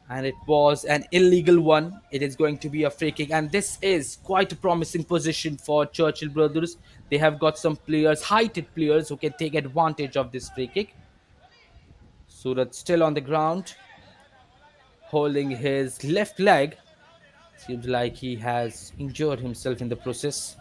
And it was an illegal one. It is going to be a free kick. And this is quite a promising position for Churchill brothers. They have got some players, heighted players, who can take advantage of this free kick. Suraj still on the ground, holding his left leg. Seems like he has injured himself in the process.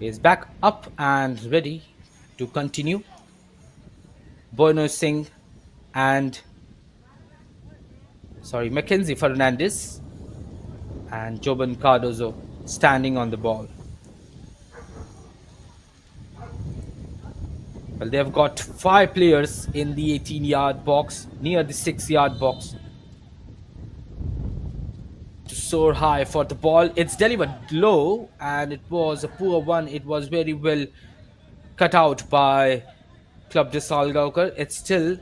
He is back up and ready to continue. Bueno Singh and Mackenzie Fernandez and Joban Cardozo standing on the ball. Well, they have got five players in the 18-yard box, near the 6-yard box, to soar high for the ball. It's delivered low, and it was a poor one. It was very well cut out by Club de Salgaocar. It's still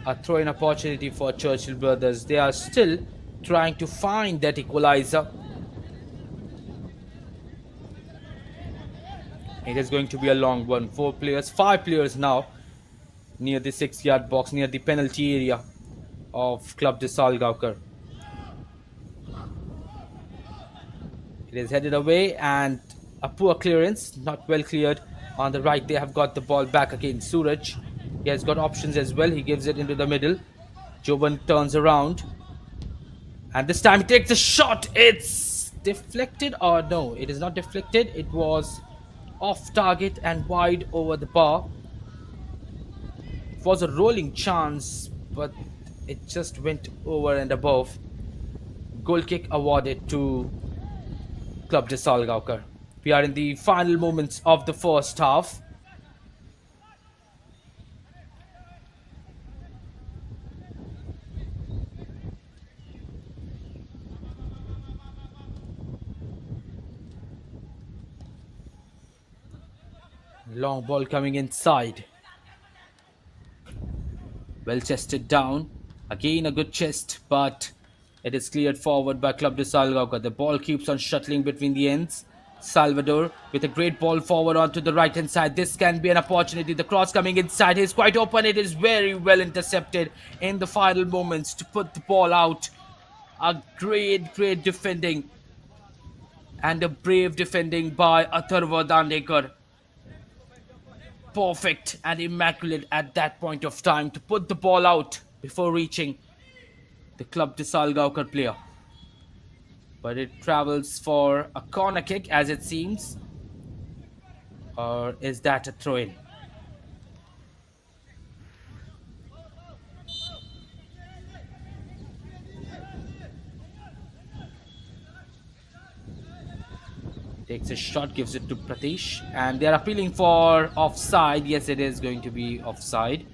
a throw-in opportunity for Churchill brothers. They are still trying to find that equalizer. It is going to be a long one. Five players now near the 6-yard box, near the penalty area of Club de Salgaocar. It is headed away and a poor clearance, not well cleared. On the right, they have got the ball back again. Suraj, he has got options as well. He gives it into the middle. Joban turns around. And this time he takes a shot. It's deflected, or no, it is not deflected. It was off target and wide over the bar. It was a rolling chance, but it just went over and above. Goal kick awarded to Club de Salgaocar. We are in the final moments of the first half. Long ball coming inside. Well chested down. Again a good chest, but it is cleared forward by Club de Salgaocar. The ball keeps on shuttling between the ends. Salvador with a great ball forward onto the right hand side. This can be an opportunity. The cross coming inside. He's quite open. It is very well intercepted in the final moments to put the ball out. A great defending and a brave defending by Atharva Dandekar. Perfect and immaculate at that point of time to put the ball out before reaching the Club de Salgaocar player. But it travels for a corner kick, as it seems. Or is that a throw-in? Takes a shot, gives it to Pratish, and they are appealing for offside. Yes, it is going to be offside.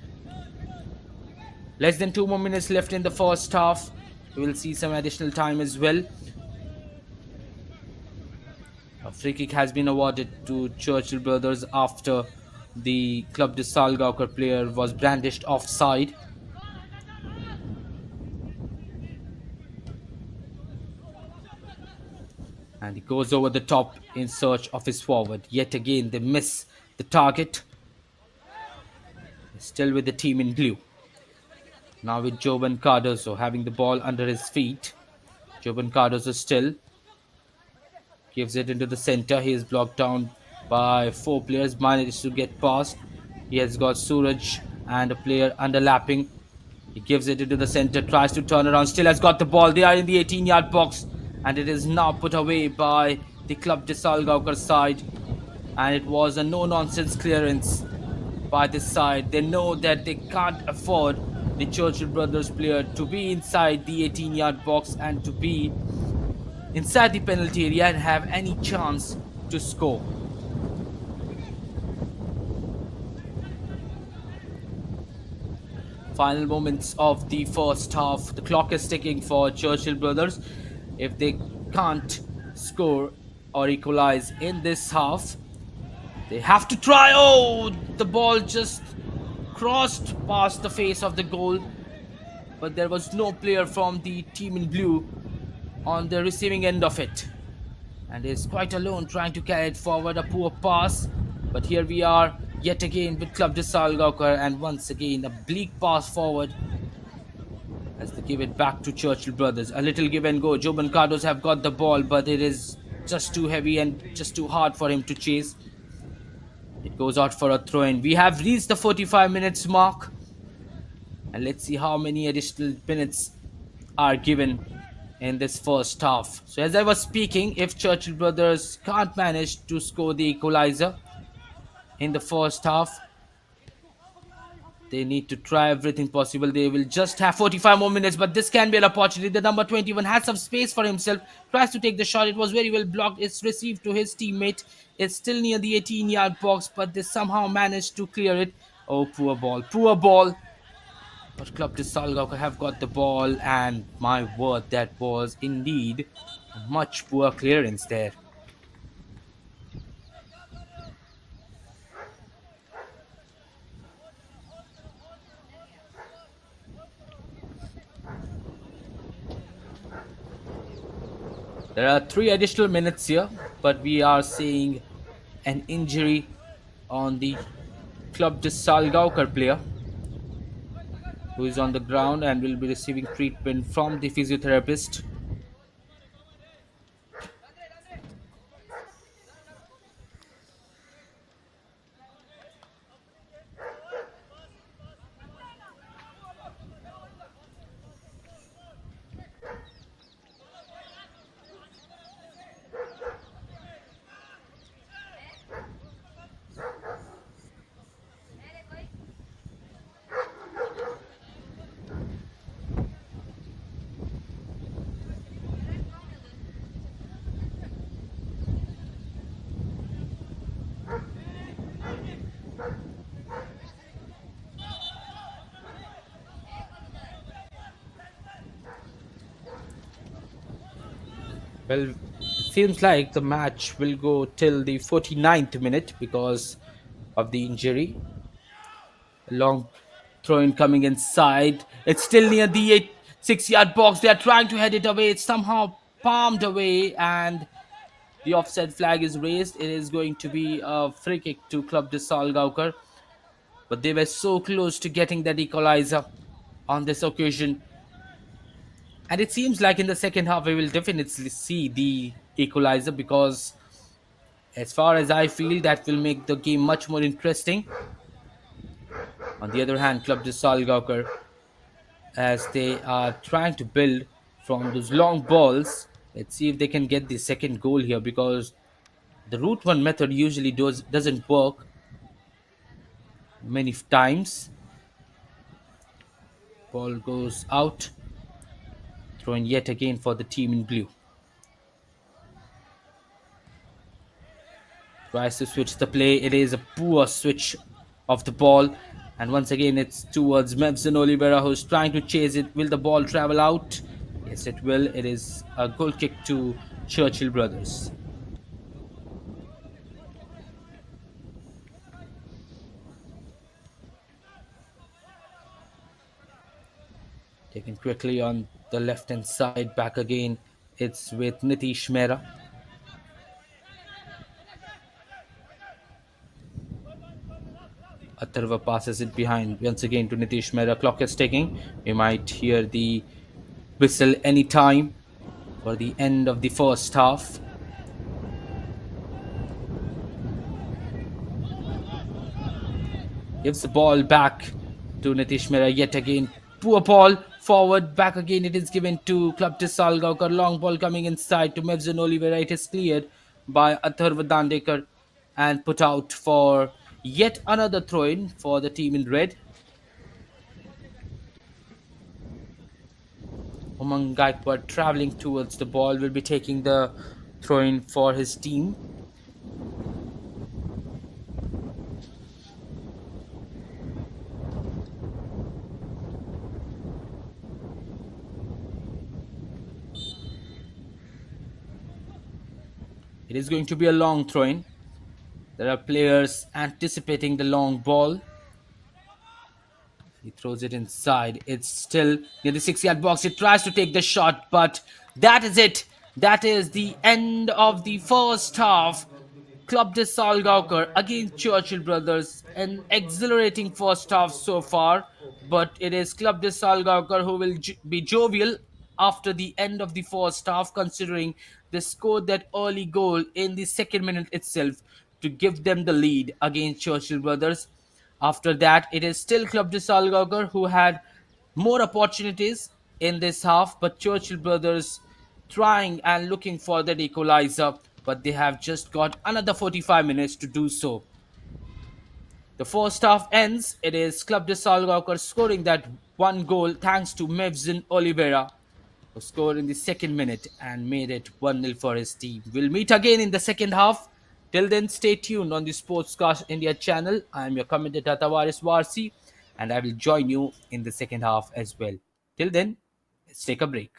Less than 2 more minutes left in the first half. We will see some additional time as well. A free kick has been awarded to Churchill brothers after the Club de Salgaocar player was brandished offside. And he goes over the top in search of his forward. Yet again, they miss the target. Still with the team in blue. Now with Joban Cardozo having the ball under his feet. Joban Cardozo still gives it into the center. He is blocked down by four players. Manages to get past. He has got Suraj and a player underlapping. He gives it into the center, tries to turn around, still has got the ball. They are in the 18-yard box, and it is now put away by the Club de Salgaocar side. And it was a no-nonsense clearance by this side. They know that they can't afford the Churchill brothers player to be inside the 18-yard box and to be inside the penalty area and have any chance to score. Final moments of the first half. The clock is ticking for Churchill brothers. If they can't score or equalize in this half, they have to try. Oh, the ball just crossed past the face of the goal, but there was no player from the team in blue on the receiving end of it. And is quite alone trying to carry it forward. A poor pass. But here we are yet again with Club de Salgaocar, and once again a bleak pass forward as they give it back to Churchill brothers. A little give and go. Joe Cardos have got the ball, but it is just too heavy and just too hard for him to chase. It goes out for a throw in. We have reached the 45 minutes mark, and let's see how many additional minutes are given in this first half. So, as I was speaking, if Churchill brothers can't manage to score the equalizer in the first half, they need to try everything possible. They will just have 45 more minutes, but this can be an opportunity. The number 21 has some space for himself, tries to take the shot. It was very well blocked. It's received to his teammate. It's still near the 18-yard box, but they somehow managed to clear it. Oh, poor ball. Poor ball. But Club de Salgaocar have got the ball, and my word, that was indeed a much poor clearance there. There are 3 additional minutes here, but we are seeing an injury on the Club de Salgaocar player who is on the ground and will be receiving treatment from the physiotherapist. Well, it seems like the match will go till the 49th minute because of the injury. A long throw in coming inside. It's still near the 6-yard box. They are trying to head it away. It's somehow palmed away, and the offside flag is raised. It is going to be a free kick to Club de Salgaocar, but they were so close to getting that equalizer on this occasion. And it seems like in the second half, we will definitely see the equalizer because, as far as I feel, that will make the game much more interesting. On the other hand, Club de Salgaocar, as they are trying to build from those long balls, let's see if they can get the second goal here because the route one method usually doesn't work many times. Ball goes out, thrown yet again for the team in blue. Tries to switch the play. It is a poor switch of the ball. And once again, it's towards Mevson Oliveira who's trying to chase it. Will the ball travel out? Yes, it will. It is a goal kick to Churchill brothers. Taken quickly on the left hand side. Back again. It's with Nitish Mehra. Atharva passes it behind once again to Nitish Mehra. Clock is ticking. We might hear the whistle anytime for the end of the first half. Gives the ball back to Nitish Mehra yet again. Poor ball forward. Back again. It is given to Club de Salgaocar. Long ball coming inside to Mevzon Oliveira. It is cleared by Atharva Dandekar and put out for yet another throw in for the team in red. Umang Gaikwad traveling towards the ball will be taking the throw in for his team. It is going to be a long throw in. There are players anticipating the long ball. He throws it inside. It's still near the 6 yard box. He tries to take the shot, but that is it. That is the end of the first half. Club de Salgaocar against Churchill Brothers. An exhilarating first half so far, but it is Club de Salgaocar who will be jovial after the end of the first half, considering they scored that early goal in the second minute itself to give them the lead against Churchill Brothers. After that, it is still Club de Salgaocar who had more opportunities in this half, but Churchill Brothers trying and looking for that equalizer, but they have just got another 45 minutes to do so. The first half ends. It is Club de Salgaocar scoring that one goal thanks to Mevzin Oliveira, who scored in the second minute and made it 1-0 for his team. We'll meet again in the second half. Till then, stay tuned on the Sportscast India channel. I am your commentator Tavares Varsi, and I will join you in the second half as well. Till then, let's take a break.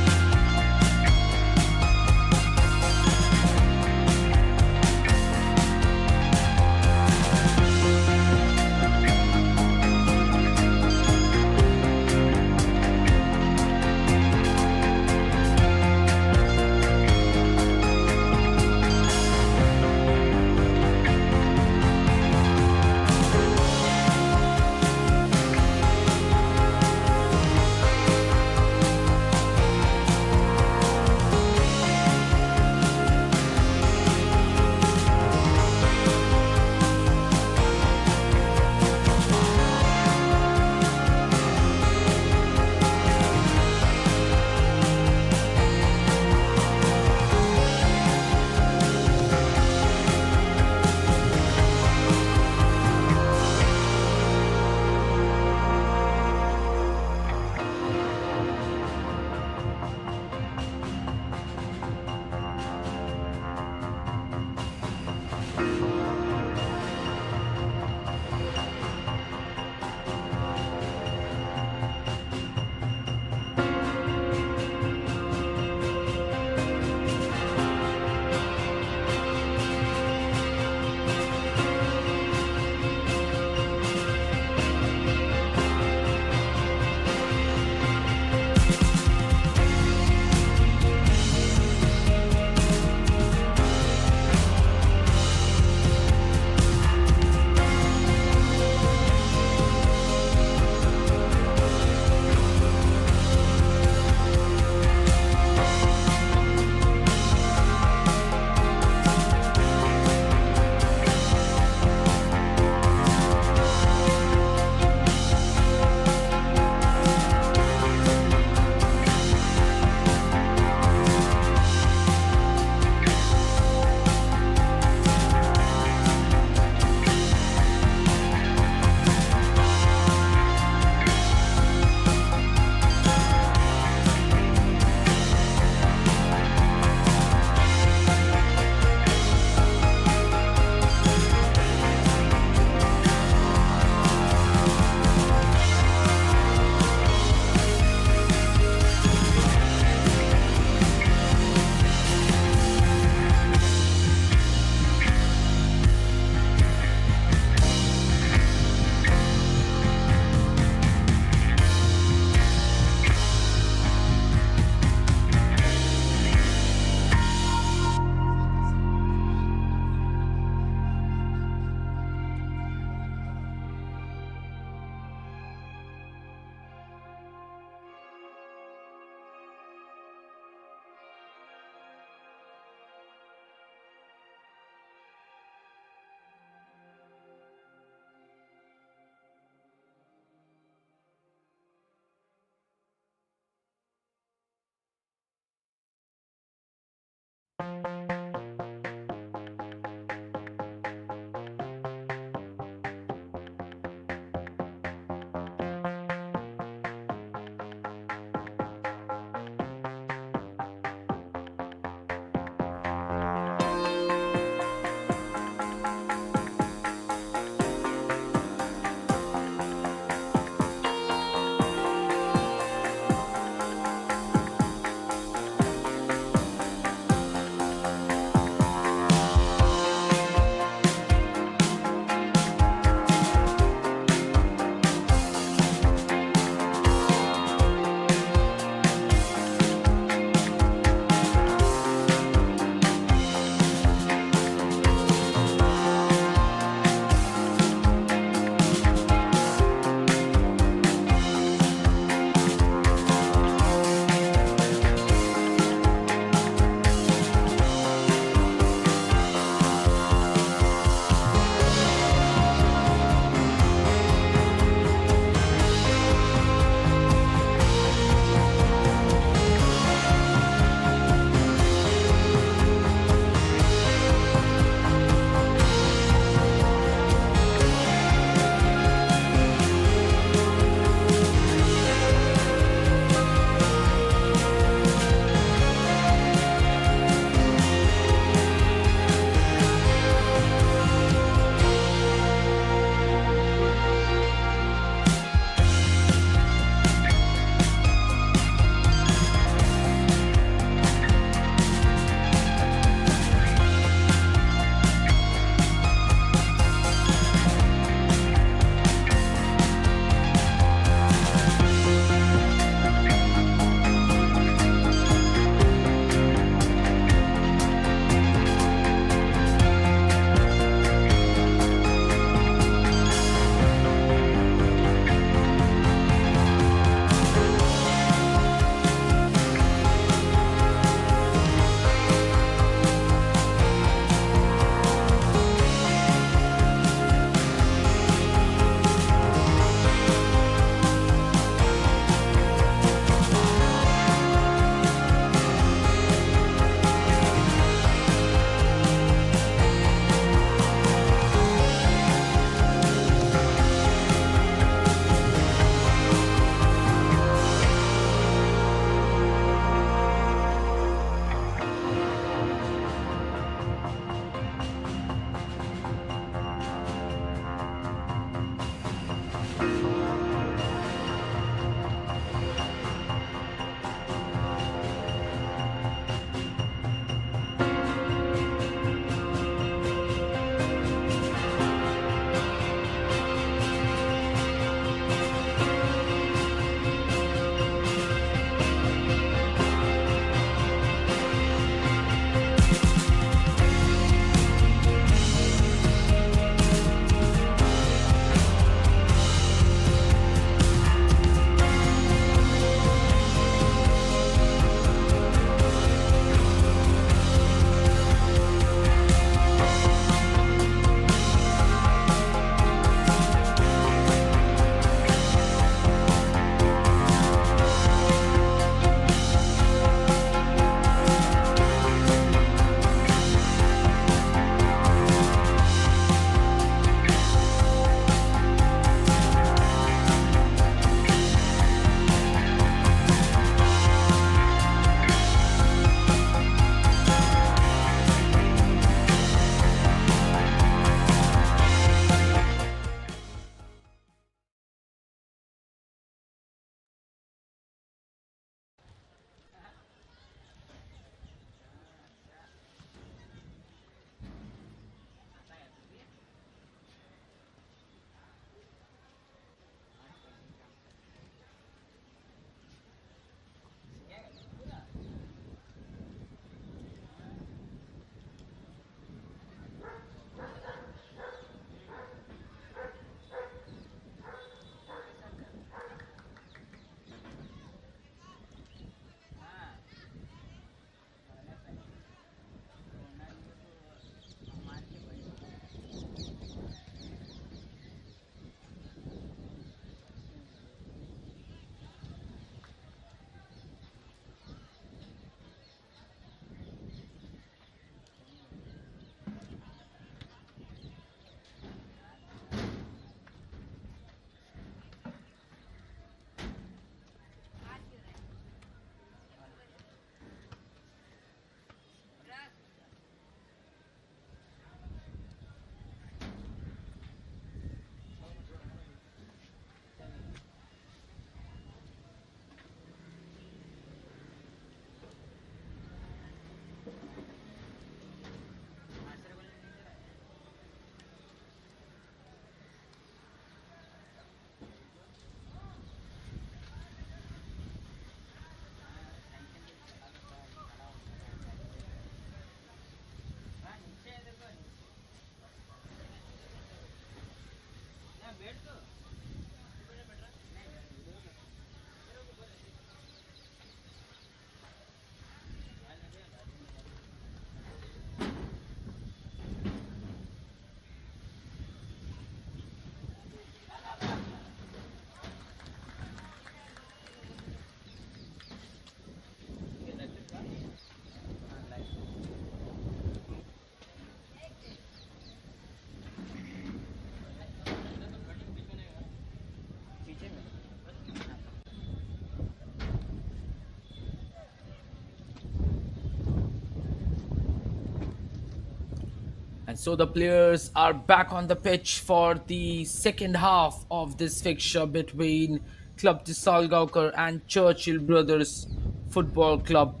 And so the players are back on the pitch for the second half of this fixture between Club de Salgaocar and Churchill Brothers Football Club.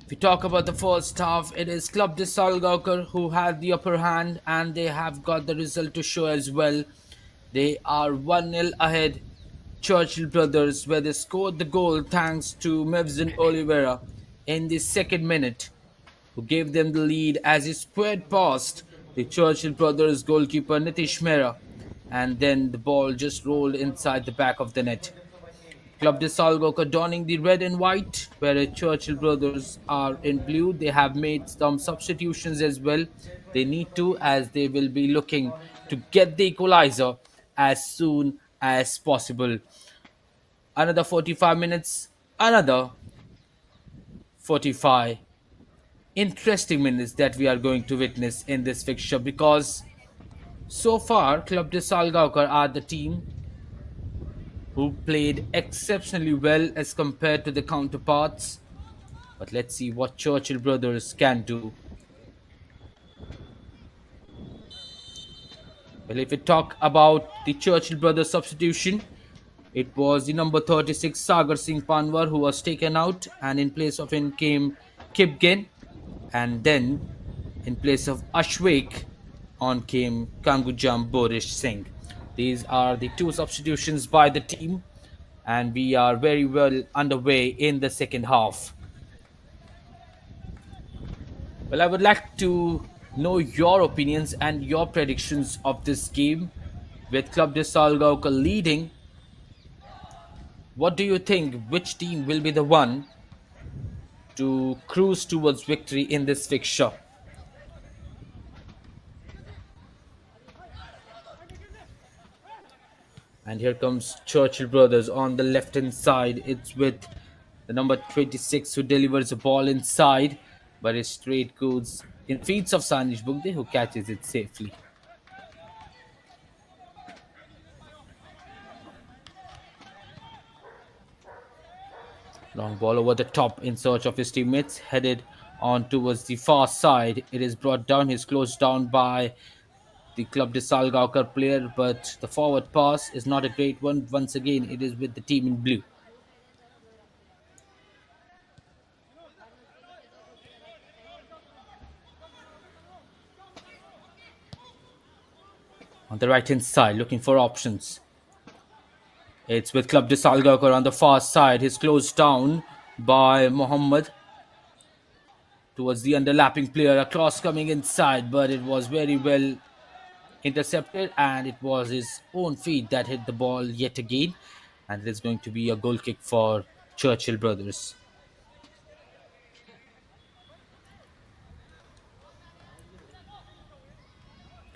If we talk about the first half, it is Club de Salgaocar who had the upper hand and they have got the result to show as well. They are 1-0 ahead, Churchill Brothers, where they scored the goal thanks to Mevzin Oliveira in the second minute, who gave them the lead as he squared past the Churchill Brothers goalkeeper Nitish Mehra, and then the ball just rolled inside the back of the net. Club de Salgoka donning the red and white, whereas Churchill Brothers are in blue. They have made some substitutions as well. They need to, as they will be looking to get the equalizer as soon as possible. Another 45 minutes, another 45 interesting minutes that we are going to witness in this fixture, because so far Club de Salgaocar are the team who played exceptionally well as compared to the counterparts. But let's see what Churchill Brothers can do. Well, if we talk about the Churchill Brothers substitution, it was the number 36 Sagar Singh Panwar who was taken out, and in place of him came Kipgen, and then in place of Ashwek on came Kangujam Borish Singh. These are the two substitutions by the team, and we are very well underway in the second half. Well, I would like to know your opinions and your predictions of this game. With Club de Salgaoka leading, what do you think? Which team will be the one to cruise towards victory in this fixture? And here comes Churchill Brothers on the left hand side. It's with the number 26 who delivers the ball inside, but it straight goes in feet of Sanish Bugde who catches it safely. Long ball over the top in search of his teammates, headed on towards the far side. It is brought down. He's closed down by the Club de Salgaocar player, but the forward pass is not a great one. Once again, it is with the team in blue. On the right hand side, looking for options. It's with Club de Salgaocar on the far side. He's closed down by Mohammed towards the underlapping player. A cross coming inside, but it was very well intercepted, and it was his own feet that hit the ball yet again. And it is going to be a goal kick for Churchill Brothers.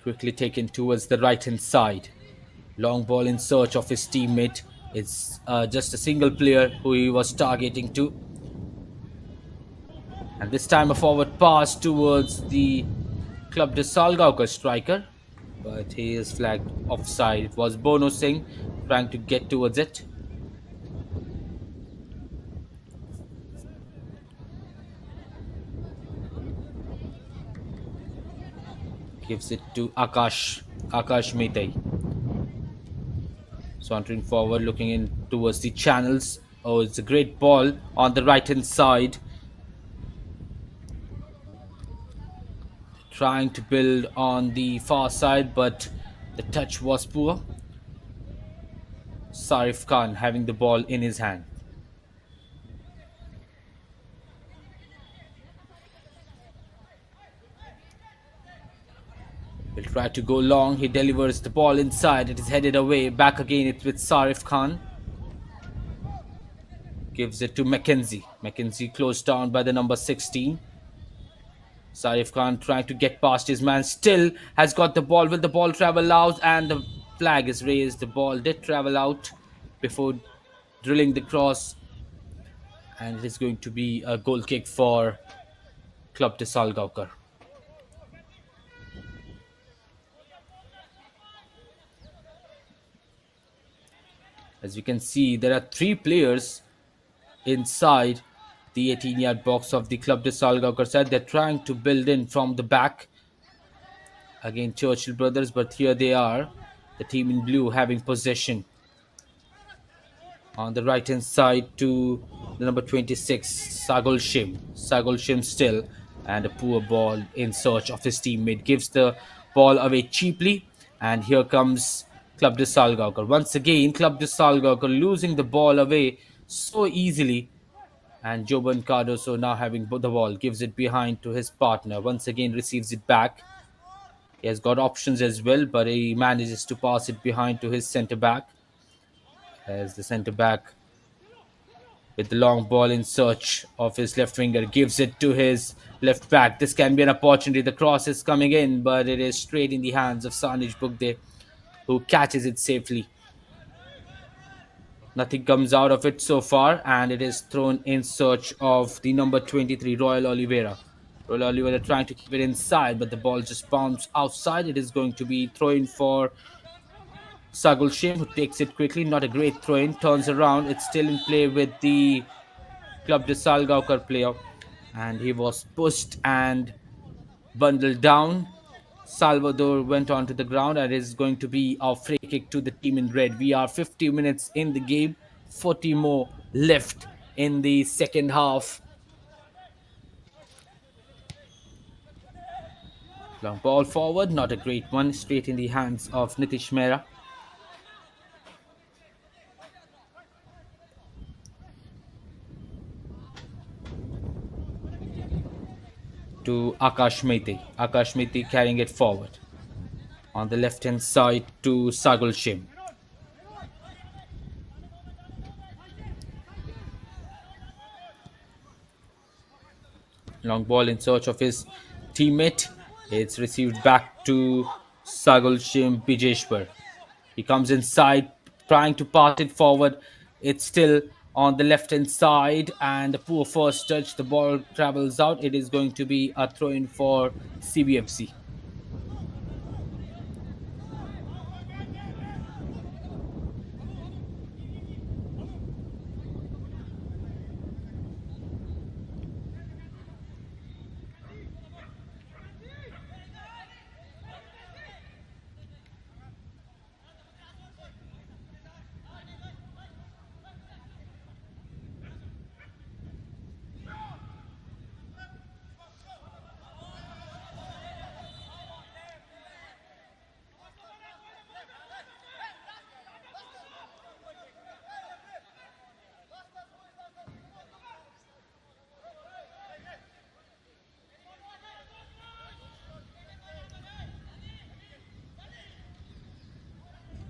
Quickly taken towards the right hand side. Long ball in search of his teammate. It's just a single player who he was targeting to. And this time a forward pass towards the Club de Salgaocar striker. But he is flagged offside. It was Bono Singh trying to get towards it. Gives it to Akash Metai. Sauntering forward, looking in towards the channels. Oh, it's a great ball on the right hand side. Trying to build on the far side, but the touch was poor. Sarif Khan having the ball in his hand. Will try to go long. He delivers the ball inside. It is headed away. Back again. It's with Sarif Khan. Gives it to Mackenzie. Mackenzie closed down by the number 16. Sarif Khan trying to get past his man. Still has got the ball. Will the ball travel out? And the flag is raised. The ball did travel out before drilling the cross. And it is going to be a goal kick for Club de Salgaocar. As you can see, there are three players inside the 18-yard box of the Club de Salgaocar side. They're trying to build in from the back, Again, Churchill brothers, but here they are, the team in blue having possession on the right hand side to the number 26, Sagolshim. Sagolshim still, and a poor ball in search of his teammate gives the ball away cheaply. And here comes Club de Salgaocar. Once again, Club de Salgaocar losing the ball away so easily. And Joban Cardoso now having the ball gives it behind to his partner. Once again receives it back. He has got options as well, but he manages to pass it behind to his centre back. As the centre back with the long ball in search of his left winger gives it to his left back. This can be an opportunity. The cross is coming in, but it is straight in the hands of Sanij Bugde, who catches it safely. Nothing comes out of it so far, and it is thrown in search of the number 23, Royal Oliveira. Royal Oliveira trying to keep it inside, but the ball just bounced outside. It is going to be thrown for Sagulshim, who takes it quickly. Not a great throw in, turns around. It's still in play with the Club de Salgaocar player, and he was pushed and bundled down. Salvador went onto the ground, and it's going to be a free kick to the team in red. We are 50 minutes in the game, 40 more left in the second half. Long ball forward, not a great one, straight in the hands of Nitish Mehra. To Akash Mehti. Akash Mehti carrying it forward. On the left hand side to Sagul Shim. Long ball in search of his teammate. It's received back to Sagul Shim Bijeshwar. He comes inside, trying to pass it forward. It's still on the left hand side, and a poor first touch. The ball travels out. It is going to be a throw in for CBFC.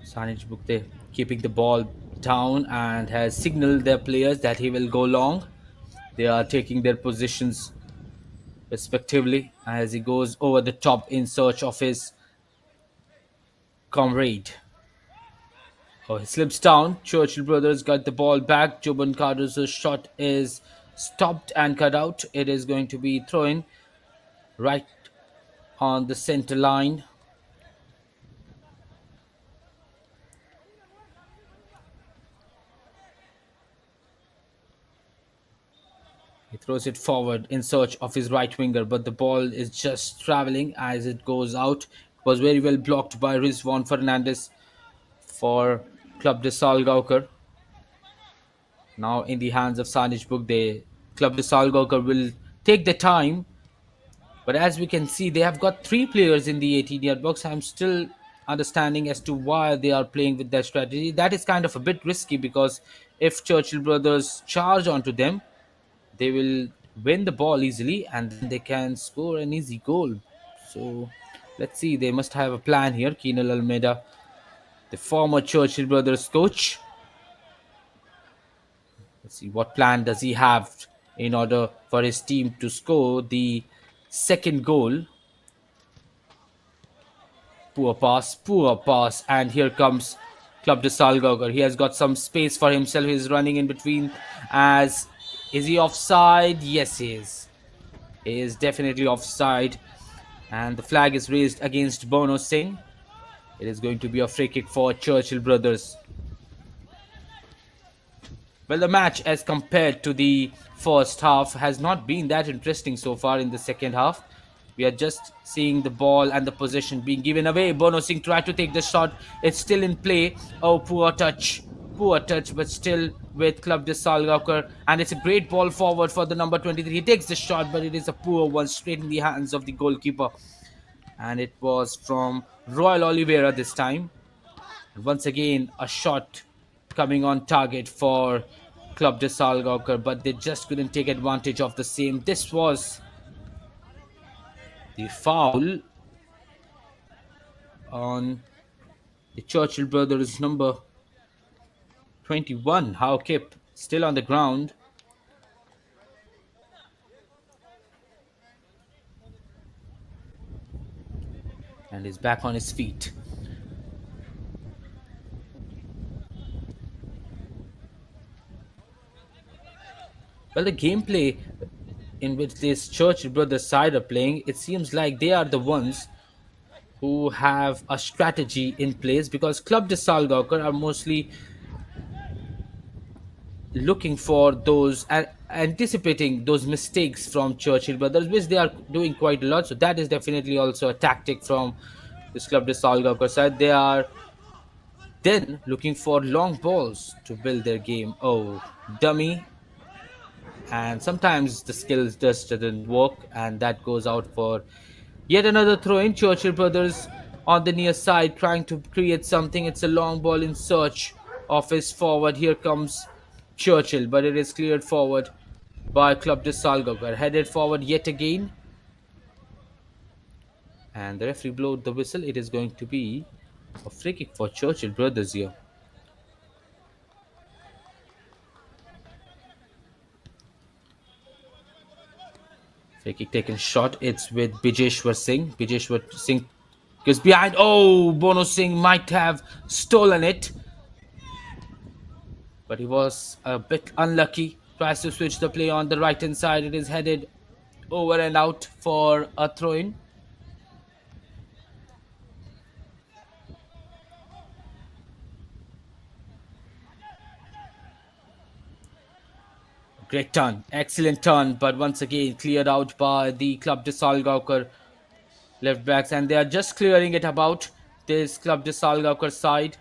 Sanij Bukte keeping the ball down and has signaled their players that he will go long. They are taking their positions respectively as he goes over the top in search of his comrade. Oh, he slips down. Churchill brothers got the ball back. Joban Cardoso's shot is stopped and cut out. It is going to be thrown right on the center line. He throws it forward in search of his right winger, but the ball is just traveling as it goes out. It was very well blocked by Rizwan Fernandez for Club de Salgaocar. Now in the hands of Sanij Bugde, Club de Salgaocar will take the time. But as we can see, they have got three players in the 18-yard box. I'm still understanding as to why they are playing with that strategy. That is kind of a bit risky because if Churchill brothers charge onto them, they will win the ball easily and then they can score an easy goal. So let's see, they must have a plan here. Keenal Almeida, the former Churchill brothers coach. Let's see what plan does he have in order for his team to score the second goal. Poor pass, and here comes Club de Salgaocar. He has got some space for himself. He's running in between. As is he offside? Yes, he is. He is definitely offside, and the flag is raised against Bono Singh. It is going to be a free kick for Churchill brothers. Well, the match as compared to the first half has not been that interesting so far in the second half. We are just seeing the ball and the possession being given away. Bono Singh tried to take the shot. It's still in play. Oh, poor touch. Poor touch, but still with Club de Salgaocar. And it's a great ball forward for the number 23. He takes the shot, but it is a poor one straight in the hands of the goalkeeper. And it was from Royal Oliveira this time. And once again, a shot coming on target for Club de Salgaocar, but they just couldn't take advantage of the same. This was the foul on the Churchill brothers, number 21. How Kip still on the ground and is back on his feet. Well, the gameplay in which this Churchill brothers side are playing, it seems like they are the ones who have a strategy in place, because Club de Salgaocar are mostly looking for those and anticipating those mistakes from Churchill brothers, which they are doing quite a lot. So that is definitely also a tactic from this Club de Salgaocar side. They are then looking for long balls to build their game. Oh, dummy. And sometimes the skills just doesn't work, and that goes out for yet another throw in. Churchill brothers on the near side trying to create something. It's a long ball in search of his forward. Here comes Churchill, but it is cleared forward by Club de Salgaocar. Headed forward yet again. And the referee blowed the whistle. It is going to be a free kick for Churchill brothers here. Free kick taken shot. It's with Bijeshwar Singh. Bijeshwar Singh goes behind. Oh, Bono Singh might have stolen it, but he was a bit unlucky. Tries to switch the play on the right hand side. It is headed over and out for a throw in. Great turn, excellent turn, but once again cleared out by the Club de Salgaocar left backs, and they are just clearing it about this Club de Salgaocar side.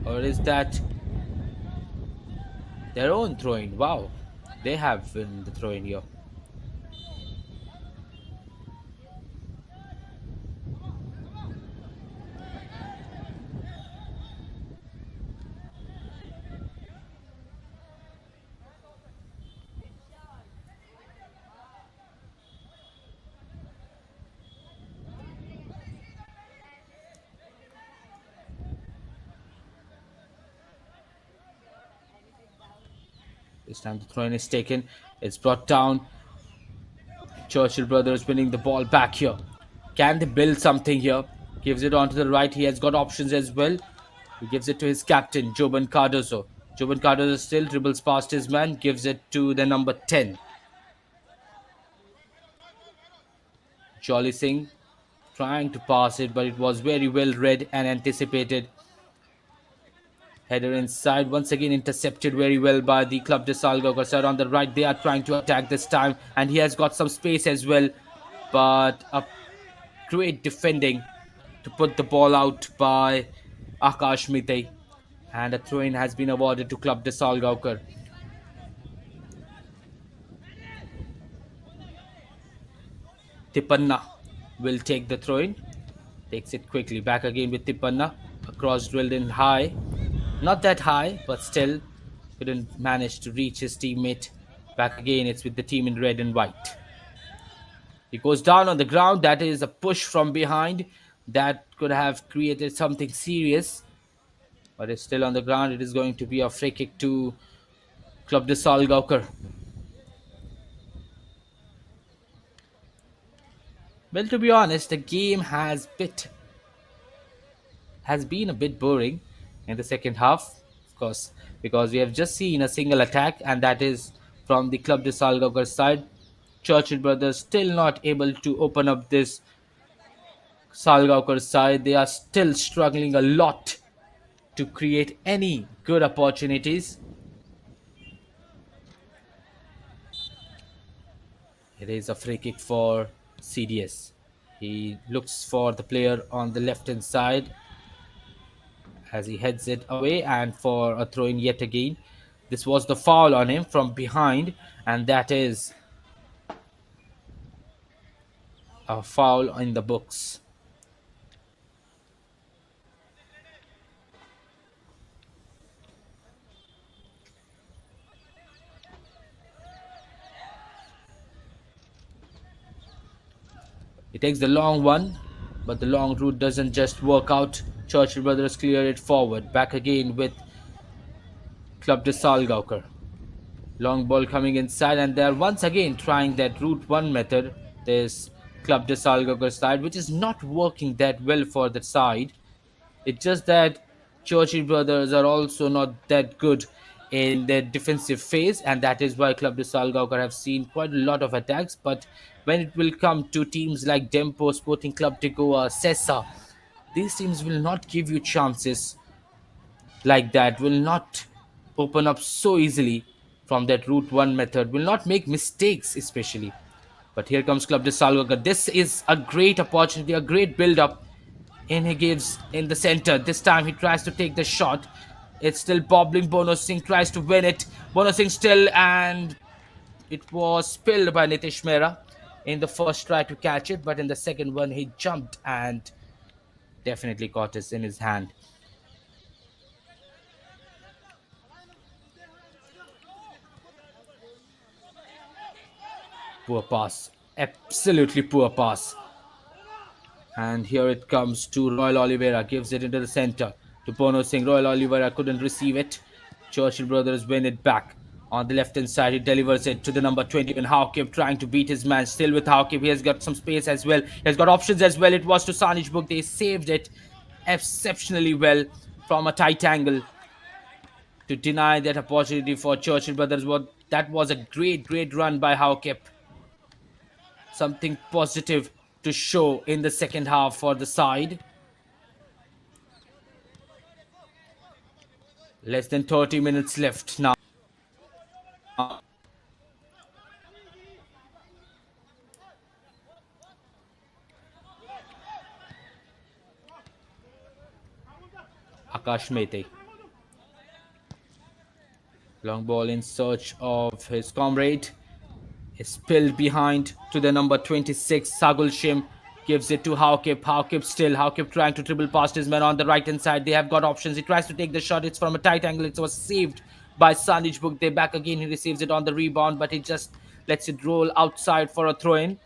Or is that their own throwing? Wow, they have win the throw in here. This time the throw in is taken. It's brought down. Churchill brothers winning the ball back here. Can they build something here? Gives it on to the right. He has got options as well. He gives it to his captain, Joban Cardozo. Joban Cardozo still dribbles past his man, gives it to the number 10. Jolly Singh trying to pass it, but it was very well read and anticipated. Header inside, once again intercepted very well by the Club de Salgaocar side. On the right, they are trying to attack this time, and he has got some space as well. But a great defending to put the ball out by Akash Mitay. And a throw-in has been awarded to Club de Salgaocar. Tipanna will take the throw-in. Takes it quickly. Back again with Tipanna. A cross drilled in high. Not that high, but still couldn't manage to reach his teammate. Back again, it's with the team in red and white. He goes down on the ground. That is a push from behind. That could have created something serious. But it's still on the ground. It is going to be a free kick to Club de Salgaocar. Well, to be honest, the game has been a bit boring in the second half, of course, because we have just seen a single attack, and that is from the Club de Salgaocar side. Churchill brothers still not able to open up this Salgaocar side. They are still struggling a lot to create any good opportunities. It is a free kick for CDS. He looks for the player on the left hand side as he heads it away and for a throw in yet again. This was the foul on him from behind, and that is a foul in the books. He takes the long one, but the long route doesn't just work out. Churchill brothers clear it forward. Back again with Club de Salgaocar. Long ball coming inside, and they're once again trying that route one method. This Club de Salgaocar side, which is not working that well for the side. It's just that Churchill brothers are also not that good in their defensive phase, and that is why Club de Salgaocar have seen quite a lot of attacks. But when it will come to teams like Dempo, Sporting Club de Goa, Sessa, these teams will not give you chances like that, will not open up so easily from that route one method, will not make mistakes, especially. But here comes Club de Salgaocar. This is a great opportunity, a great build up and he gives in the center. This time he tries to take the shot. It's still bobbling. Bono Singh tries to win it. Bono Singh still, and it was spilled by Nitish Mehra in the first try to catch it, but in the second one he jumped and definitely caught it in his hand. Poor pass. Absolutely poor pass. And here it comes to Royal Oliveira, gives it into the center to Bono Singh. Royal Oliveira couldn't receive it. Churchill brothers win it back. On the left hand side, he delivers it to the number 20 when Hawkip trying to beat his man. Still with Hawkip, he has got some space as well. He has got options as well. It was to Sanij Book. They saved it exceptionally well from a tight angle to deny that opportunity for Churchill brothers. That was a great run by Hawkip. Something positive to show in the second half for the side. Less than 30 minutes left now. Akash Mete. Long ball in search of his comrade. Is spilled behind to the number 26. Sagulshim gives it to Hawkip. Hawkip still. Hawkip trying to dribble past his men on the right hand side. They have got options. He tries to take the shot. It's from a tight angle. It was saved by Sanij Book. They back again. He receives it on the rebound, but he just lets it roll outside for a throw in.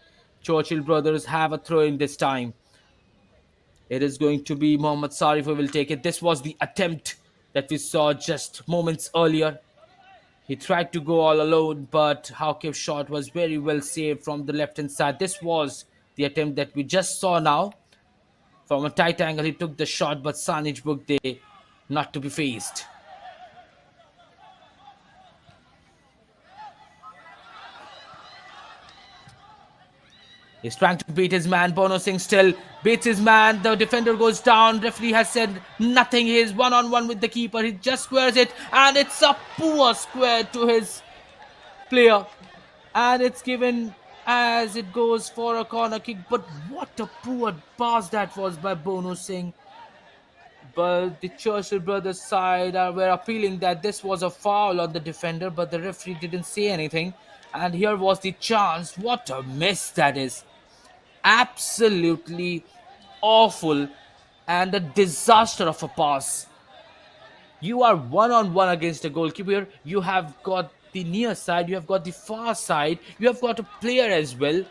Churchill brothers have a throw in this time. It is going to be Mohammad Sarif who will take it. This was the attempt that we saw just moments earlier. He tried to go all alone, but Hawkip's shot was very well saved from the left hand side. This was the attempt that we just saw now. From a tight angle, he took the shot, but Sanij Book they not to be faced. He's trying to beat his man. Bono Singh still beats his man. The defender goes down. Referee has said nothing. He is one-on-one with the keeper. He just squares it, and it's a poor square to his player. And it's given as it goes for a corner kick. But what a poor pass that was by Bono Singh. But the Churchill brothers side were appealing that this was a foul on the defender, but the referee didn't say anything. And here was the chance. What a miss that is. Absolutely awful and a disaster of a pass. You are one on one against a goalkeeper. You have got the near side, you have got the far side, you have got a player as well,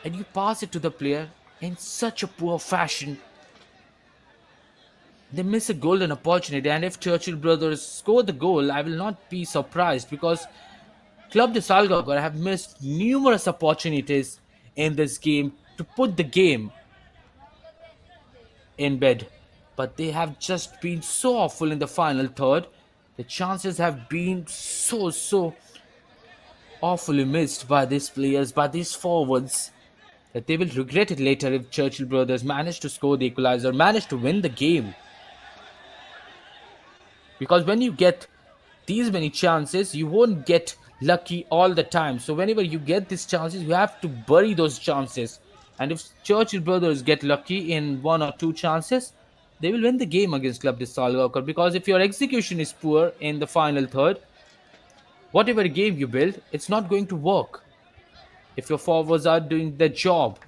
and you pass it to the player in such a poor fashion. They miss a golden opportunity, and if Churchill brothers score the goal, I will not be surprised because Club de Salgaocar have missed numerous opportunities in this game to put the game in bed. But they have just been so awful in the final third. The chances have been so awfully missed by these players, by these forwards, that they will regret it later if Churchill brothers manage to score the equalizer, manage to win the game. Because when you get these many chances, you won't get lucky all the time. So whenever you get these chances, you have to bury those chances. And if Churchill brothers get lucky in one or two chances, they will win the game against Club de Salgaocar. Because if your execution is poor in the final third, whatever game you build, it's not going to work. If your forwards are doing their job,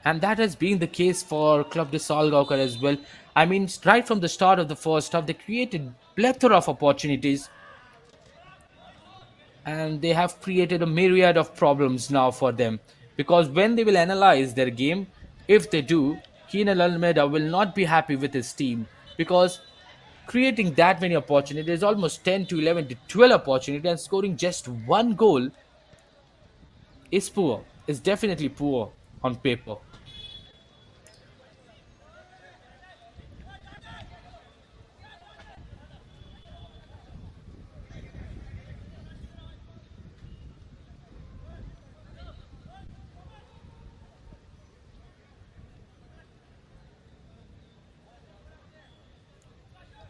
and that has been the case for Club de Salgaocar as well. I mean, right from the start of the first half, they created plethora of opportunities, and they have created a myriad of problems now for them. Because when they will analyze their game, if they do, Keenan Almeida will not be happy with his team, because creating that many opportunities, almost 10 to 11 to 12 opportunities, and scoring just one goal is poor. Is definitely poor on paper.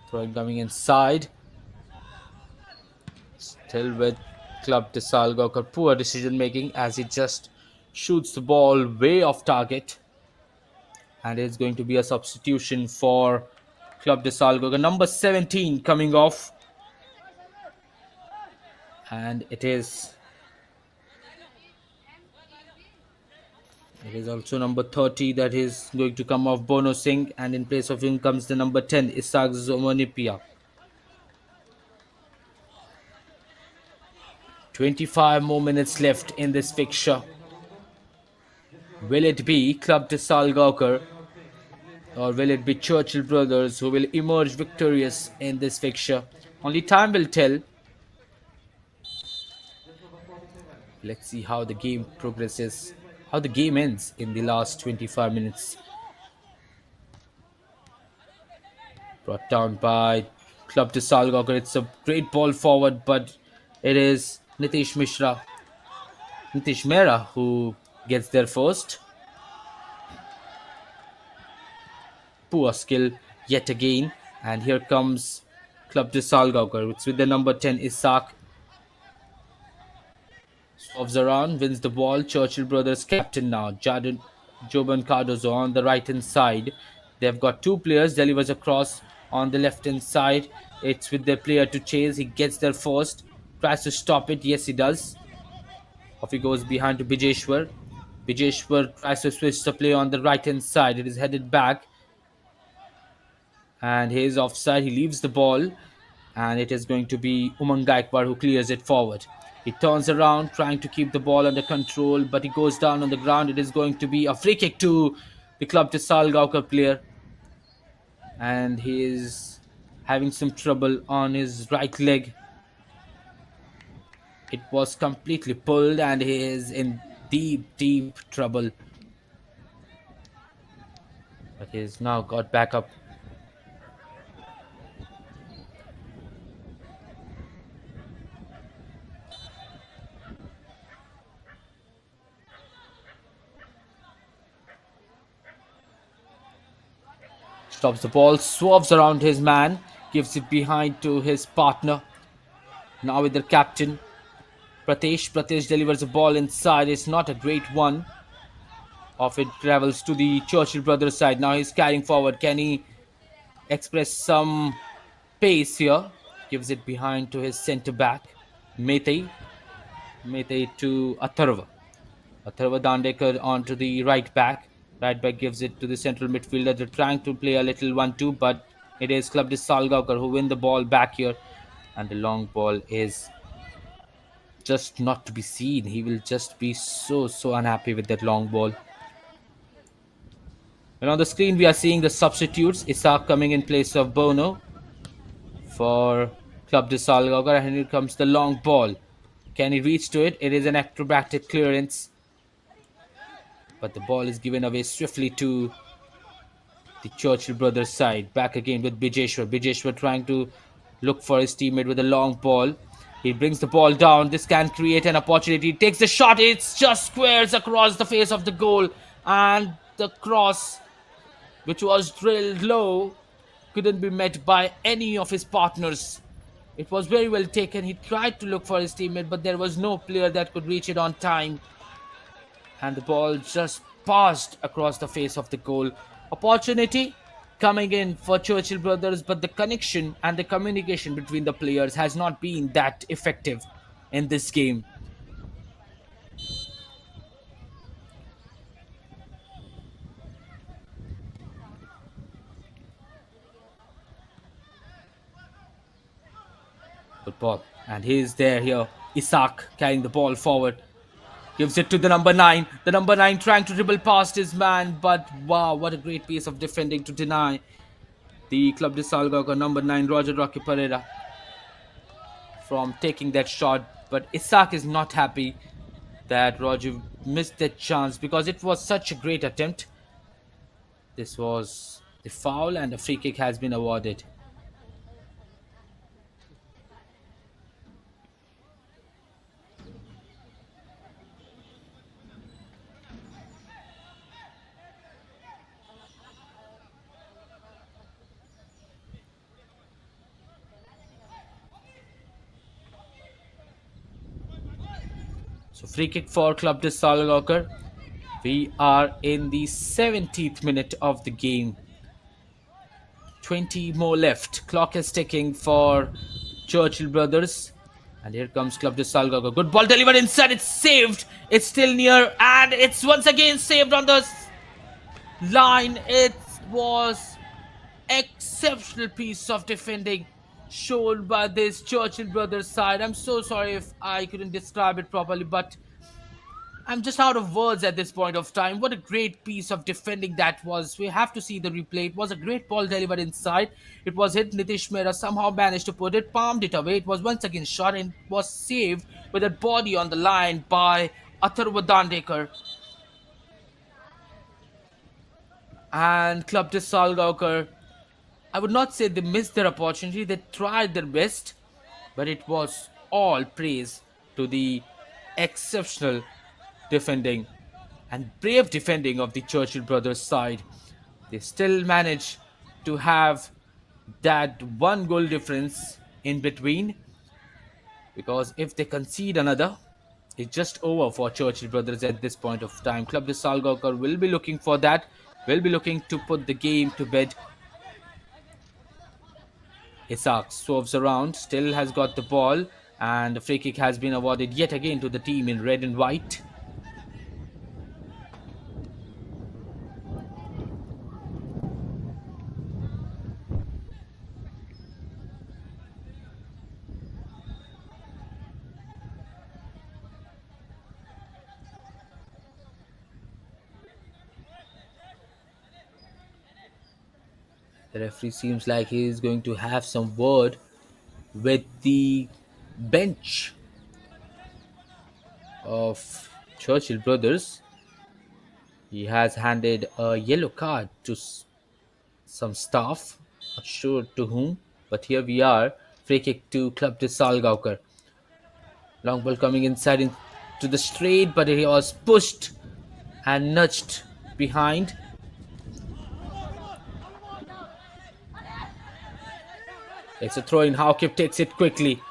Throwing coming inside, still with Club de Salgaocar. Poor decision making as he just shoots the ball way off target, and it's going to be a substitution for Club de Salgaocar. Number 17 coming off, and it is also number 30 that is going to come off, Bono Singh, and in place of him comes the number 10, Isaac Zomonipia. 25 more minutes left in this fixture. Will it be Club de Salgaocar, or will it be Churchill brothers who will emerge victorious in this fixture? Only time will tell. Let's see how the game progresses, how the game ends in the last 25 minutes. Brought down by Club de Salgaocar. It's a great ball forward, but it is Nitish Mehra who gets there first. Poor skill yet again. And here comes Club de Salgaocar. It's with the number 10, Isaac. Swerves around, wins the ball. Churchill brothers captain now. Joban Cardozo on the right hand side. They've got two players. Delivers across on the left hand side. It's with the player to chase. He gets there first. Tries to stop it. Yes, he does. Off he goes behind to Bijeshwar. Bijeshwar tries to switch the play on the right hand side. It is headed back, and he is offside. He leaves the ball, and it is going to be Umang Gaikwad who clears it forward. He turns around, trying to keep the ball under control, but he goes down on the ground. It is going to be a free kick to the Club de Salgaocar player, and he is having some trouble on his right leg. It was completely pulled, and he is in deep, deep trouble. But he's now got back up. Stops the ball, swerves around his man, gives it behind to his partner. Now with the captain, Pratesh. Pratesh delivers a ball inside. It's not a great one. Off it travels to the Churchill brothers side. Now he's carrying forward. Can he express some pace here? Gives it behind to his centre back, Mete. Mete to Atharva. Atharva Dandekar onto the right back. Right back gives it to the central midfielder. They're trying to play a little 1-2, but it is Club de Salgaocar who win the ball back here. And the long ball is just not to be seen. He will just be so unhappy with that long ball. And on the screen, we are seeing the substitutes. Isaac coming in place of Bono for Club de Salgaocar. And here comes the long ball. Can he reach to it? It is an acrobatic clearance. But the ball is given away swiftly to the Churchill brothers side. Back again with Bijeshwar. Bijeshwar trying to look for his teammate with a long ball. He brings the ball down. This can create an opportunity. Takes the shot. It's just squares across the face of the goal. And the cross, which was drilled low, couldn't be met by any of his partners. It was very well taken. He tried to look for his teammate, but there was no player that could reach it on time. And the ball just passed across the face of the goal. Opportunity coming in for Churchill brothers, but the connection and the communication between the players has not been that effective in this game. Good ball. And he's there here. Isaac carrying the ball forward. Gives it to the number 9. The number 9 trying to dribble past his man, but wow, what a great piece of defending to deny the Club de Salgaga number 9 Roger Rocky Pereira from taking that shot. But Isaac is not happy that Roger missed that chance because it was such a great attempt. This was the foul and a free kick has been awarded. So free kick for Club de Salgaocar. We are in the 70th minute of the game. 20 more left. Clock is ticking for Churchill brothers. And here comes Club de Salgaocar. Good ball delivered inside. It's saved. It's still near. And it's once again saved on the line. It was exceptional piece of defending shown by this Churchill brothers side. I'm so sorry if I couldn't describe it properly, but I'm just out of words at this point of time. What a great piece of defending that was. We have to see the replay. It was a great ball delivered inside. It was hit. Nitish Mehra somehow managed to put it, palmed it away. It was once again shot and was saved with a body on the line by Atharva Dandekar. And Club de Salgaocar, I would not say they missed their opportunity. They tried their best, but it was all praise to the exceptional defending and brave defending of the Churchill brothers side. They still managed to have that one goal difference in between because if they concede another, it's just over for Churchill brothers at this point of time. Club de Salgaocar will be looking for that, will be looking to put the game to bed. Isaac swerves around, still has got the ball, and the free kick has been awarded yet again to the team in red and white. The referee seems like he is going to have some word with the bench of Churchill brothers. He has handed a yellow card to some staff, not sure to whom, but here we are. Free kick to Club de Salgaocar. Long ball coming inside into the straight, but he was pushed and nudged behind. It's a throw in. Howkip takes it quickly.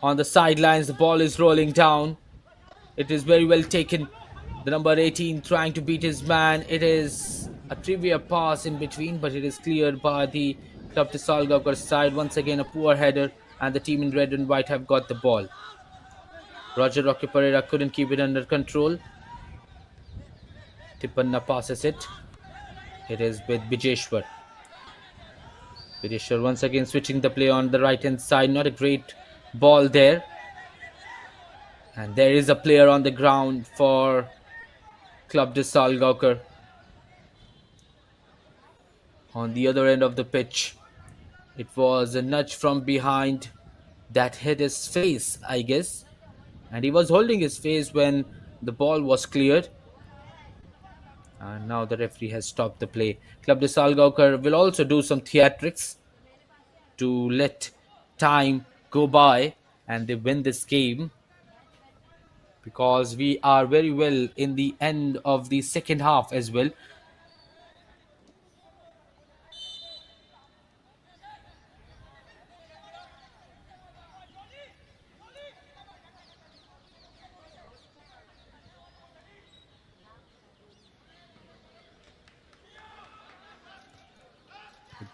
On the sidelines, the ball is rolling down. It is very well taken. The number 18 trying to beat his man. It is a trivia pass in between, but it is cleared by the Club de Salgaocar side. Once again, a poor header, and the team in red and white have got the ball. Roger Roque Pereira couldn't keep it under control. Tipanna passes it. It is with Bijeshwar. Bijeshwar once again switching the play on the right hand side. Not a great ball there. And there is a player on the ground for Club de Salgaocar. On the other end of the pitch, it was a nudge from behind that hit his face, I guess. And he was holding his face when the ball was cleared. And now the referee has stopped the play. Club de Salgaocar will also do some theatrics to let time go by and they win this game because we are very well in the end of the second half as well.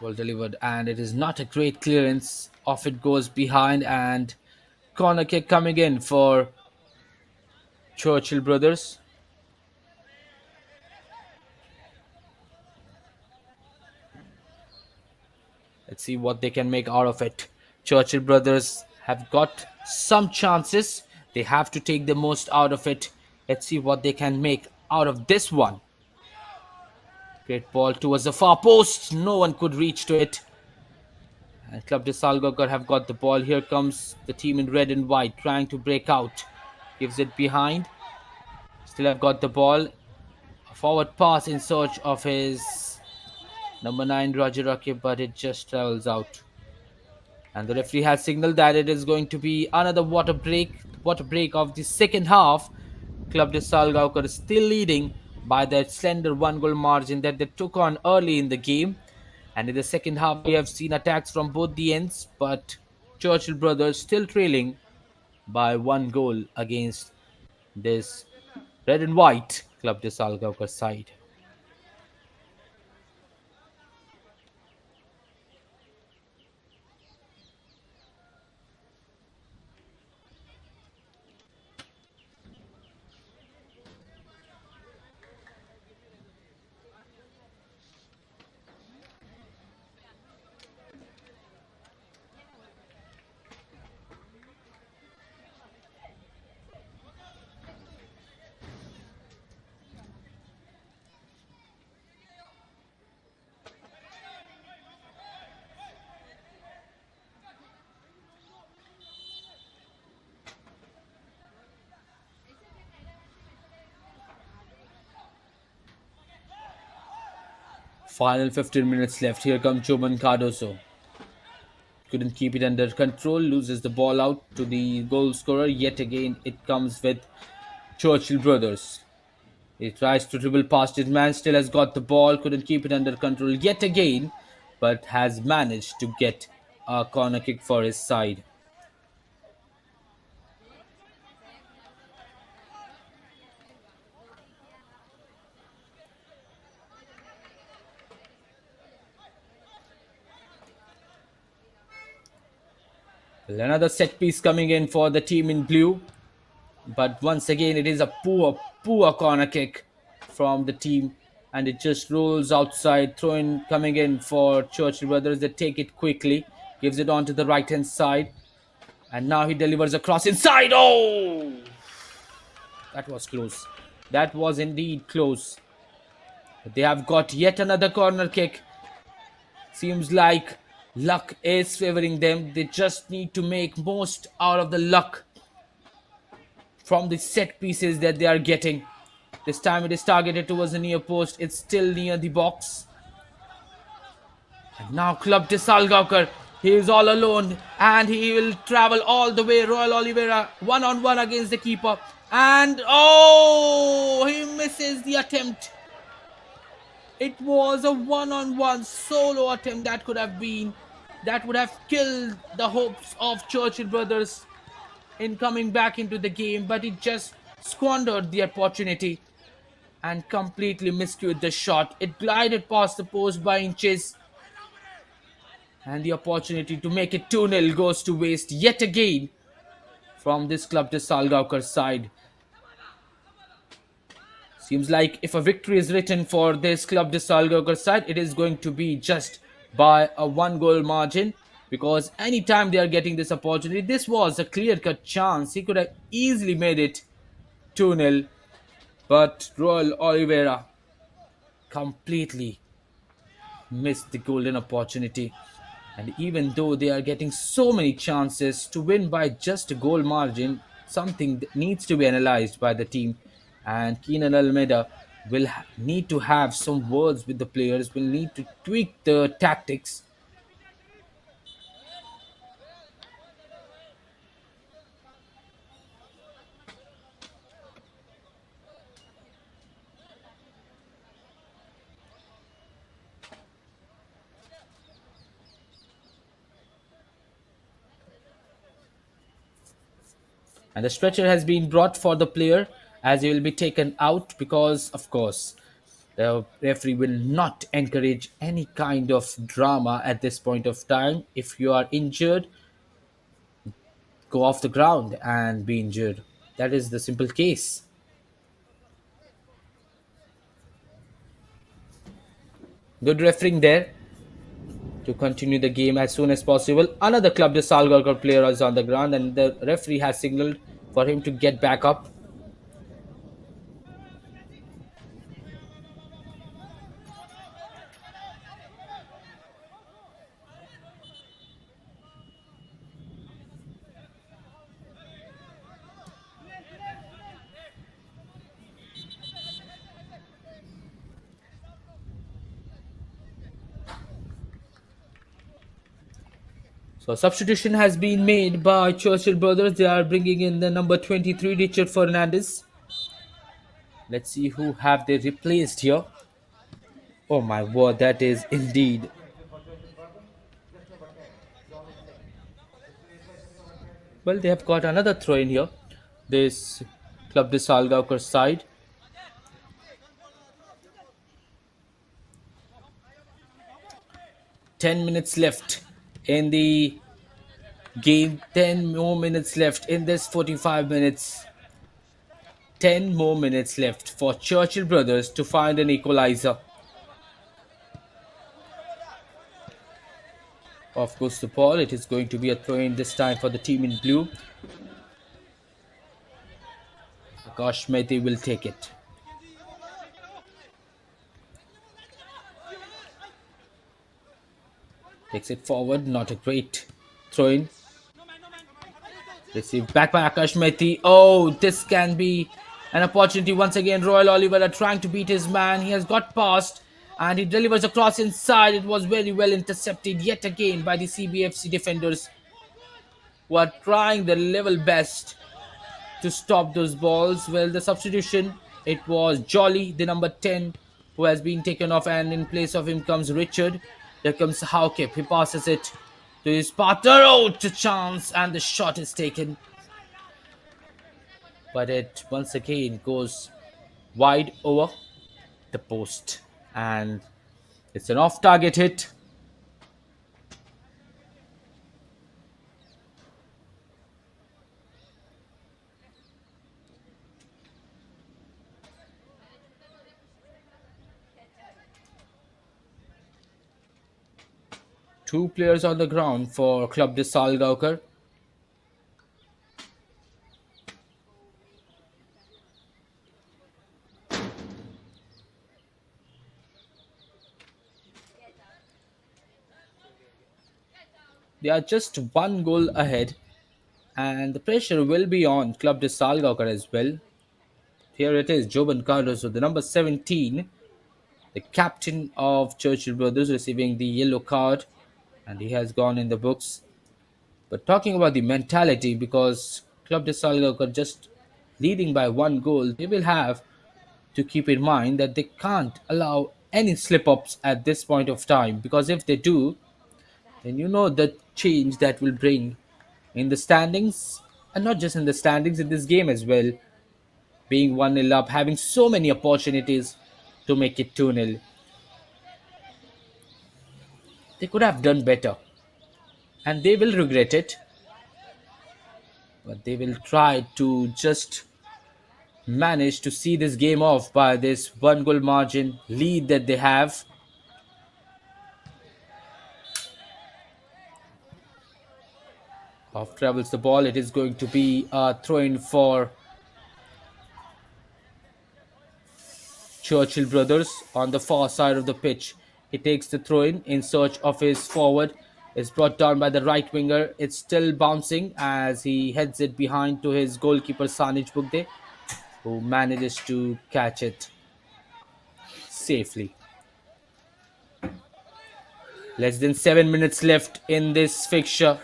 Well delivered, and it is not a great clearance. Off it goes behind, and corner kick coming in for Churchill brothers. Let's see what they can make out of it. Churchill brothers have got some chances. They have to take the most out of it. Let's see what they can make out of this one. Great ball towards the far post. No one could reach to it. And Club de Salgagar have got the ball. Here comes the team in red and white trying to break out. Gives it behind. Still have got the ball. A forward pass in search of his number 9 Roger Rakib, but it just travels out. And the referee has signaled that it is going to be another water break of the second half. Club de Salgaocar is still leading by that slender one goal margin that they took on early in the game. And in the second half, we have seen attacks from both the ends, but Churchill brothers still trailing by one goal against this red and white Club de Salgaocar side. Final 15 minutes left. Here comes Joman Cardoso. Couldn't keep it under control, loses the ball out to the goal scorer. Yet again, it comes with Churchill brothers. He tries to dribble past his man, still has got the ball, couldn't keep it under control yet again, but has managed to get a corner kick for his side. Well, another set piece coming in for the team in blue, but once again, it is a poor corner kick from the team, and it just rolls outside. Throw in coming in for Churchill brothers. They take it quickly, gives it on to the right hand side. And now he delivers a cross inside. Oh, that was close. That was indeed close. They have got yet another corner kick. Seems like luck is favoring them. They just need to make most out of the luck from the set pieces that they are getting. This time it is targeted towards the near post. It's still near the box. And now Club de Salgaocar. He is all alone and he will travel all the way. Royal Oliveira one on one against the keeper. And oh, he misses the attempt. It was a one on one solo attempt that would have killed the hopes of Churchill brothers in coming back into the game, but it just squandered the opportunity and completely miscued the shot. It glided past the post by inches, and the opportunity to make it 2-0 goes to waste yet again from this Club de Salgaocar side. Seems like if a victory is written for this Club de Salgaocar side, it is going to be just by a one goal margin, because anytime they are getting this opportunity, this was a clear cut chance. He could have easily made it 2-0, but Royal Oliveira completely missed the golden opportunity. And even though they are getting so many chances to win by just a goal margin, something that needs to be analyzed by the team. And Keenan Almeida will need to have some words with the players, will need to tweak the tactics. And the stretcher has been brought for the player as he will be taken out because, of course, The referee will not encourage any kind of drama at this point of time. If you are injured, go off the ground and be injured. That is the simple case. Good refereeing there to continue the game as soon as possible. Another Club de Salgaocar player is on the ground, and the referee has signaled for him to get back up. So substitution has been made by Churchill brothers. They are bringing in the number 23, Richard Fernandez. Let's see who have they replaced here. Oh my word, that is indeed. Well, they have got another throw in here. This Club de Salgaocar side. 10 minutes left in the game. 10 more minutes left in this 45 minutes. 10 more minutes left for Churchill brothers to find an equalizer. Off goes the ball. It is going to be a throw in this time for the team in blue. Akash Mehti will take it. Takes it forward. Not a great throw in. Received back by Akash Mehti. Oh, this can be an opportunity once again. Royal Oliveira trying to beat his man. He has got past and he delivers a cross inside. It was very well intercepted yet again by the CBFC defenders who are trying their level best to stop those balls. Well, the substitution, it was Jolly, the number 10, who has been taken off, and in place of him comes Richard. There comes Haukip. He passes it to his partner. Oh, to chance, and the shot is taken. But it once again goes wide over the post. And it's an off target hit. Two players on the ground for Club de Salgaocar. They are just one goal ahead, and the pressure will be on Club de Salgaocar as well. Here it is, Joban Cardoso, the number 17, the captain of Churchill Brothers, receiving the yellow card, and he has gone in the books. But talking about the mentality, because Club de Salgaocar just leading by one goal, they will have to keep in mind that they can't allow any slip ups at this point of time, because if they do, then you know the change that will bring in the standings, and not just in the standings, in this game as well. Being 1-0 up, having so many opportunities to make it 2-0. They could have done better, and they will regret it, but they will try to just manage to see this game off by this one goal margin lead that they have. Off travels the ball. It is going to be a throw in for Churchill brothers on the far side of the pitch. He takes the throw in search of his forward. It's brought down by the right winger. It's still bouncing as he heads it behind to his goalkeeper Sanij Bugde, who manages to catch it safely. Less than 7 minutes left in this fixture.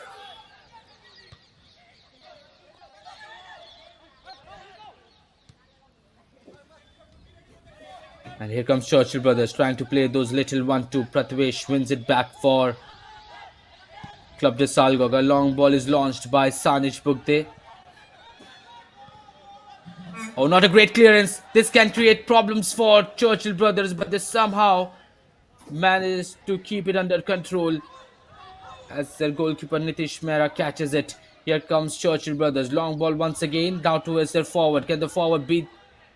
And here comes Churchill brothers trying to play those little 1-2. Pratvesh wins it back for Club de Salgog. A long ball is launched by Sanij Bugde. Oh, not a great clearance. This can create problems for Churchill brothers, but they somehow managed to keep it under control as their goalkeeper Nitish Mehra catches it. Here comes Churchill brothers. Long ball once again. Now towards their forward. Can the forward beat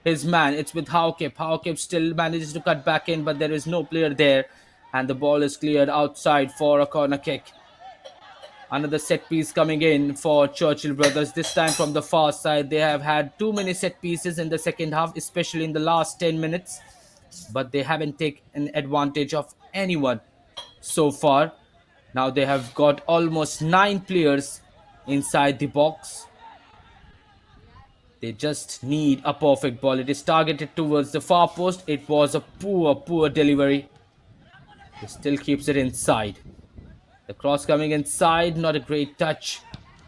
his man? It's with Howkip. Howkip still manages to cut back in, but there is no player there. And the ball is cleared outside for a corner kick. Another set piece coming in for Churchill brothers. This time from the far side. They have had too many set pieces in the second half, especially in the last 10 minutes. But they haven't taken advantage of anyone so far. Now they have got almost 9 players inside the box. They just need a perfect ball. It is targeted towards the far post. It was a poor delivery. He still keeps it inside. The cross coming inside, not a great touch.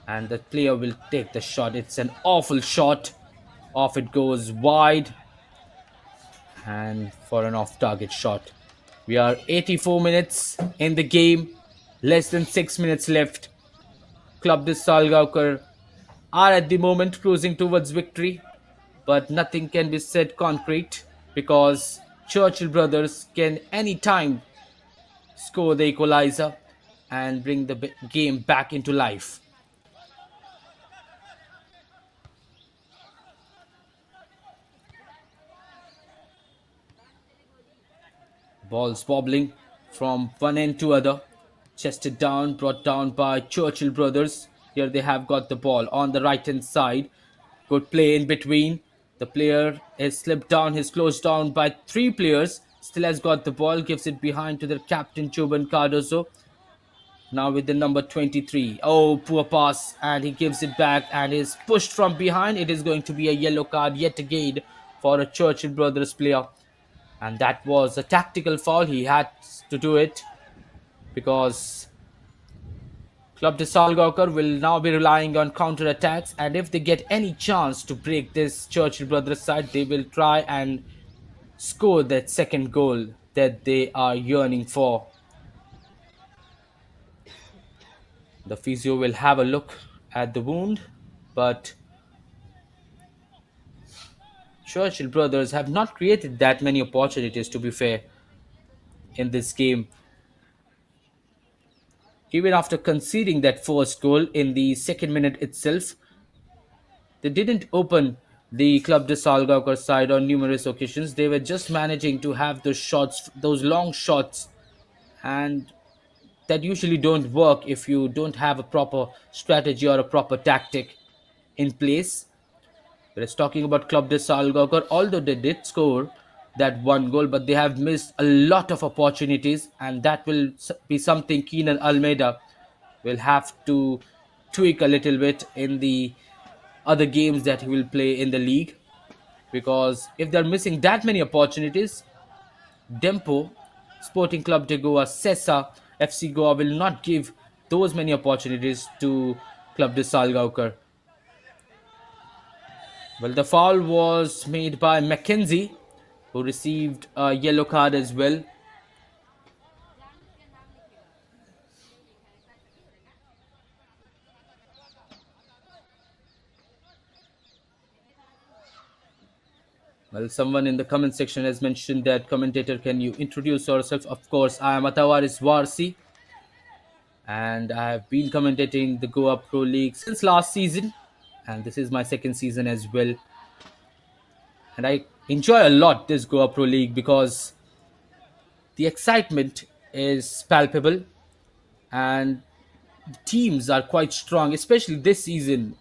And the player will take the shot. It's an awful shot. Off it goes wide. And for an off target shot. We are 84 minutes in the game. Less than 6 minutes left. Club de Salgaocar are at the moment cruising towards victory, but nothing can be said concrete because Churchill brothers can anytime score the equalizer and bring the game back into life. Balls wobbling from one end to other, chested down, brought down by Churchill brothers. Here they have got the ball on the right hand side. Good play in between. The player has slipped down, he's closed down by 3 players. Still has got the ball, gives it behind to their captain Joban Cardozo. Now with the number 23. Oh, poor pass, and he gives it back and is pushed from behind. It is going to be a yellow card yet again for a Churchill Brothers player. And that was a tactical foul. He had to do it because Club de Salgaocar will now be relying on counter attacks, and if they get any chance to break this Churchill Brothers side, they will try and score that second goal that they are yearning for. The physio will have a look at the wound, but Churchill Brothers have not created that many opportunities, to be fair, in this game. Even after conceding that first goal in the second minute itself, they didn't open the Club de Salgaocar side on numerous occasions. They were just managing to have those shots, those long shots, and that usually don't work if you don't have a proper strategy or a proper tactic in place. Whereas talking about Club de Salgaocar, although they did score that one goal, but they have missed a lot of opportunities, and that will be something Keenan Almeida will have to tweak a little bit in the other games that he will play in the league. Because if they're missing that many opportunities, Dempo, Sporting Club de Goa, Sessa, FC Goa will not give those many opportunities to Club de Salgaocar. Well, the foul was made by Mackenzie, who received a yellow card as well. Well, someone in the comment section has mentioned that commentator, can you introduce yourself? Of course, I am Atawaris Warsi, and I have been commentating the Goa Pro League since last season, and this is my second season as well. And I enjoy a lot this Goa Pro League because the excitement is palpable and the teams are quite strong, especially this season.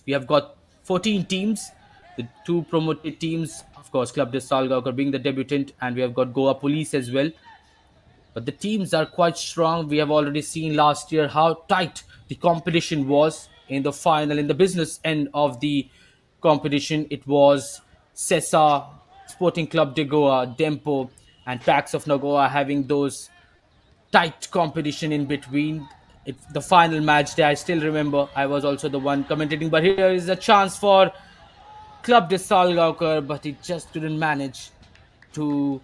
We have got 14 teams, the 2 promoted teams, of course, Club de Salgaocar being the debutant, and we have got Goa Police as well. But the teams are quite strong. We have already seen last year how tight the competition was in the final, in the business end of the competition. It was Sesa, Sporting Club de Goa, Dempo, and Packs of Nagoa having those tight competition in between. The final match day, I still remember I was also the one commentating. But here is a chance for Club de Salgaocar, but it just couldn't manage to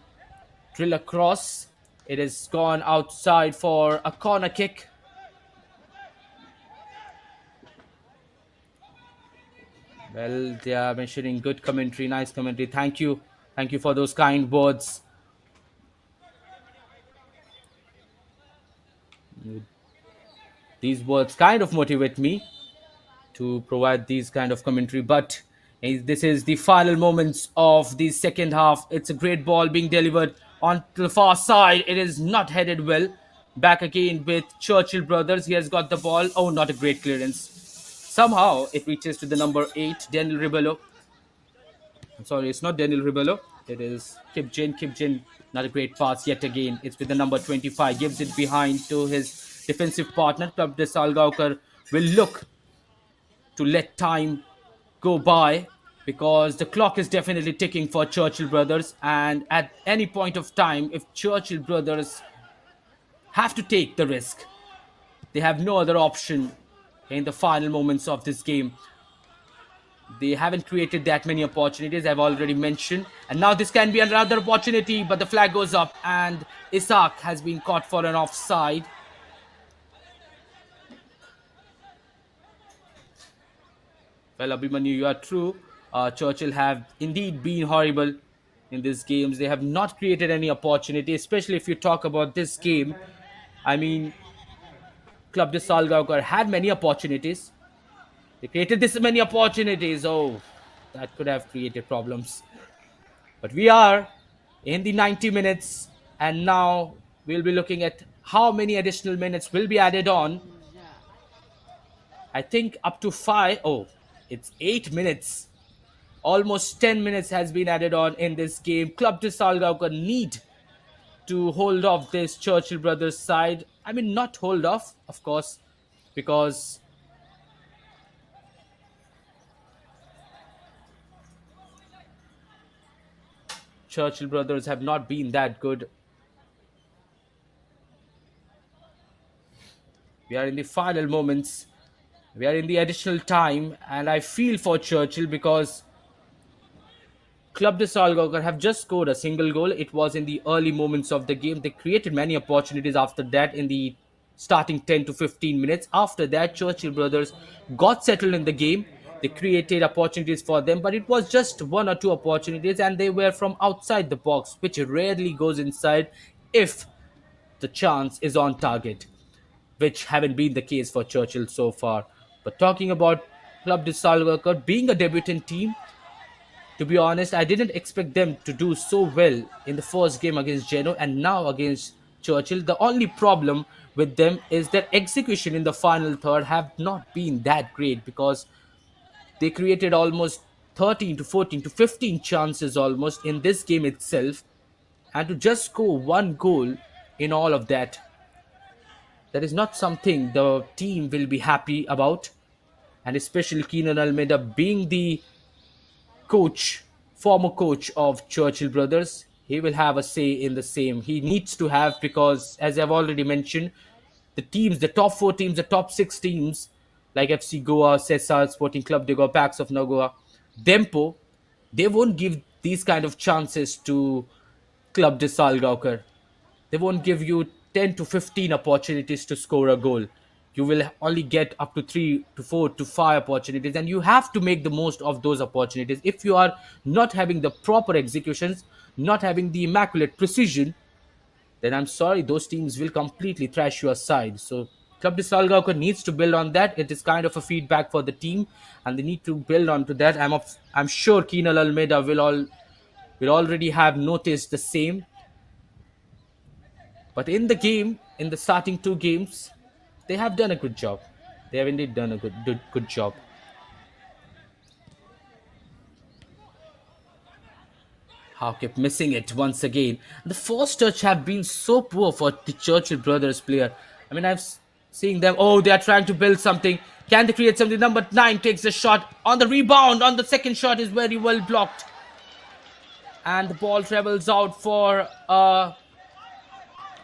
drill across. It has gone outside for a corner kick. Well, they are mentioning good commentary, nice commentary. Thank you. Thank you for those kind words. These words kind of motivate me to provide these kind of commentary. But this is the final moments of the second half. It's a great ball being delivered on the far side. It is not headed well. Back again with Churchill brothers. He has got the ball. Oh, not a great clearance. Somehow it reaches to the number 8, Daniel Ribello. I'm sorry, it's not Daniel Ribello. It is Kipjin. Kipjin, not a great pass yet again. It's with the number 25. Gives it behind to his defensive partner. Club de Salgaocar will look to let time go by because the clock is definitely ticking for Churchill Brothers. And at any point of time, if Churchill Brothers have to take the risk, they have no other option in the final moments of this game. They haven't created that many opportunities, I've already mentioned. And now this can be another opportunity, but the flag goes up and Isaac has been caught for an offside. Well, Abhimanyu, you are true. Churchill have indeed been horrible in these games. They have not created any opportunity, especially if you talk about this game. I mean, Club de Salgaocar had many opportunities. They created this many opportunities. Oh, that could have created problems. But we are in the 90 minutes, and now we'll be looking at how many additional minutes will be added on. I think up to five. Oh, it's 8 minutes. Almost 10 minutes has been added on in this game. Club de Salgaocar need to hold off this Churchill brothers side. I mean, not hold off, of course, because Churchill brothers have not been that good. We are in the final moments. We are in the additional time, and I feel for Churchill because Club de Salgaocar have just scored a single goal. It was in the early moments of the game. They created many opportunities after that in the starting 10 to 15 minutes. After that, Churchill brothers got settled in the game. They created opportunities for them, but it was just one or two opportunities, and they were from outside the box, which rarely goes inside if the chance is on target, which haven't been the case for Churchill so far. But talking about Club de Salvacar being a debutant team, to be honest, I didn't expect them to do so well in the first game against Genoa and now against Churchill. The only problem with them is their execution in the final third have not been that great because they created almost 13 to 14 to 15 chances almost in this game itself, and to just score one goal in all of that, that is not something the team will be happy about. And especially Keenan Almeida being the coach, former coach of Churchill Brothers, he will have a say in the same. He needs to have, because, as I've already mentioned, the teams, the top four teams, the top six teams, like FC Goa, Cesar, Sporting Club de Goa, Pax of Nagoa, Dempo, they won't give these kind of chances to Club de Salgaocar. They won't give you 10 to 15 opportunities to score a goal. You will only get up to 3 to 4 to 5 opportunities, and you have to make the most of those opportunities. If you are not having the proper executions, not having the immaculate precision, then I'm sorry, those teams will completely thrash you aside. So Club de Salgaocar needs to build on that. It is kind of a feedback for the team, and they need to build onto that. I'm sure Keenal Almeida will already have noticed the same. But in the game, in the starting two games, they have done a good job. They have indeed done a good job. How kept missing it once again. The first touch have been so poor for the Churchill brothers player. I mean, seeing them. Oh, they are trying to build something. Can they create something? Number 9 takes the shot on the rebound. On the second shot is very well blocked, and the ball travels out for a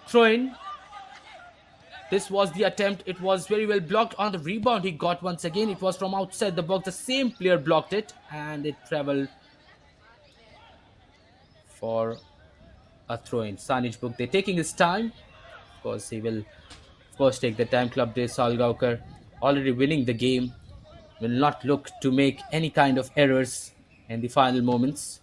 throw-in. This was the attempt. It was very well blocked. On the rebound, he got once again. It was from outside the box. The same player blocked it, and it traveled for a throw in. Sanich Book, they're taking his time. Of course, he will, of course, take the time. Club de Salgaocar already winning the game. will not look to make any kind of errors in the final moments.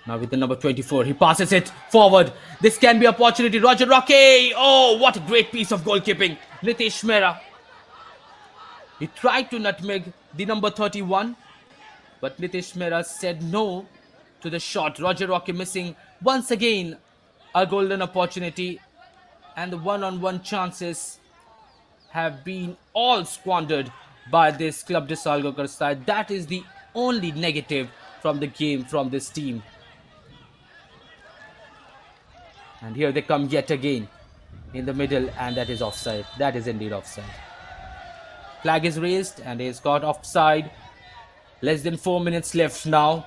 Now with the number 24, he passes it forward. This can be opportunity. Roger Roque. Oh, what a great piece of goalkeeping. Nitish Mehra. He tried to nutmeg the number 31, but Nitish Mehra said no to the shot. Roger Roque missing once again a golden opportunity, and the one-on-one chances have been all squandered by this Club de Salgaocar side. That is the only negative from the game from this team. And here they come yet again in the middle, and that is offside. That is indeed offside. Flag is raised, and he's got offside. Less than 4 minutes left now.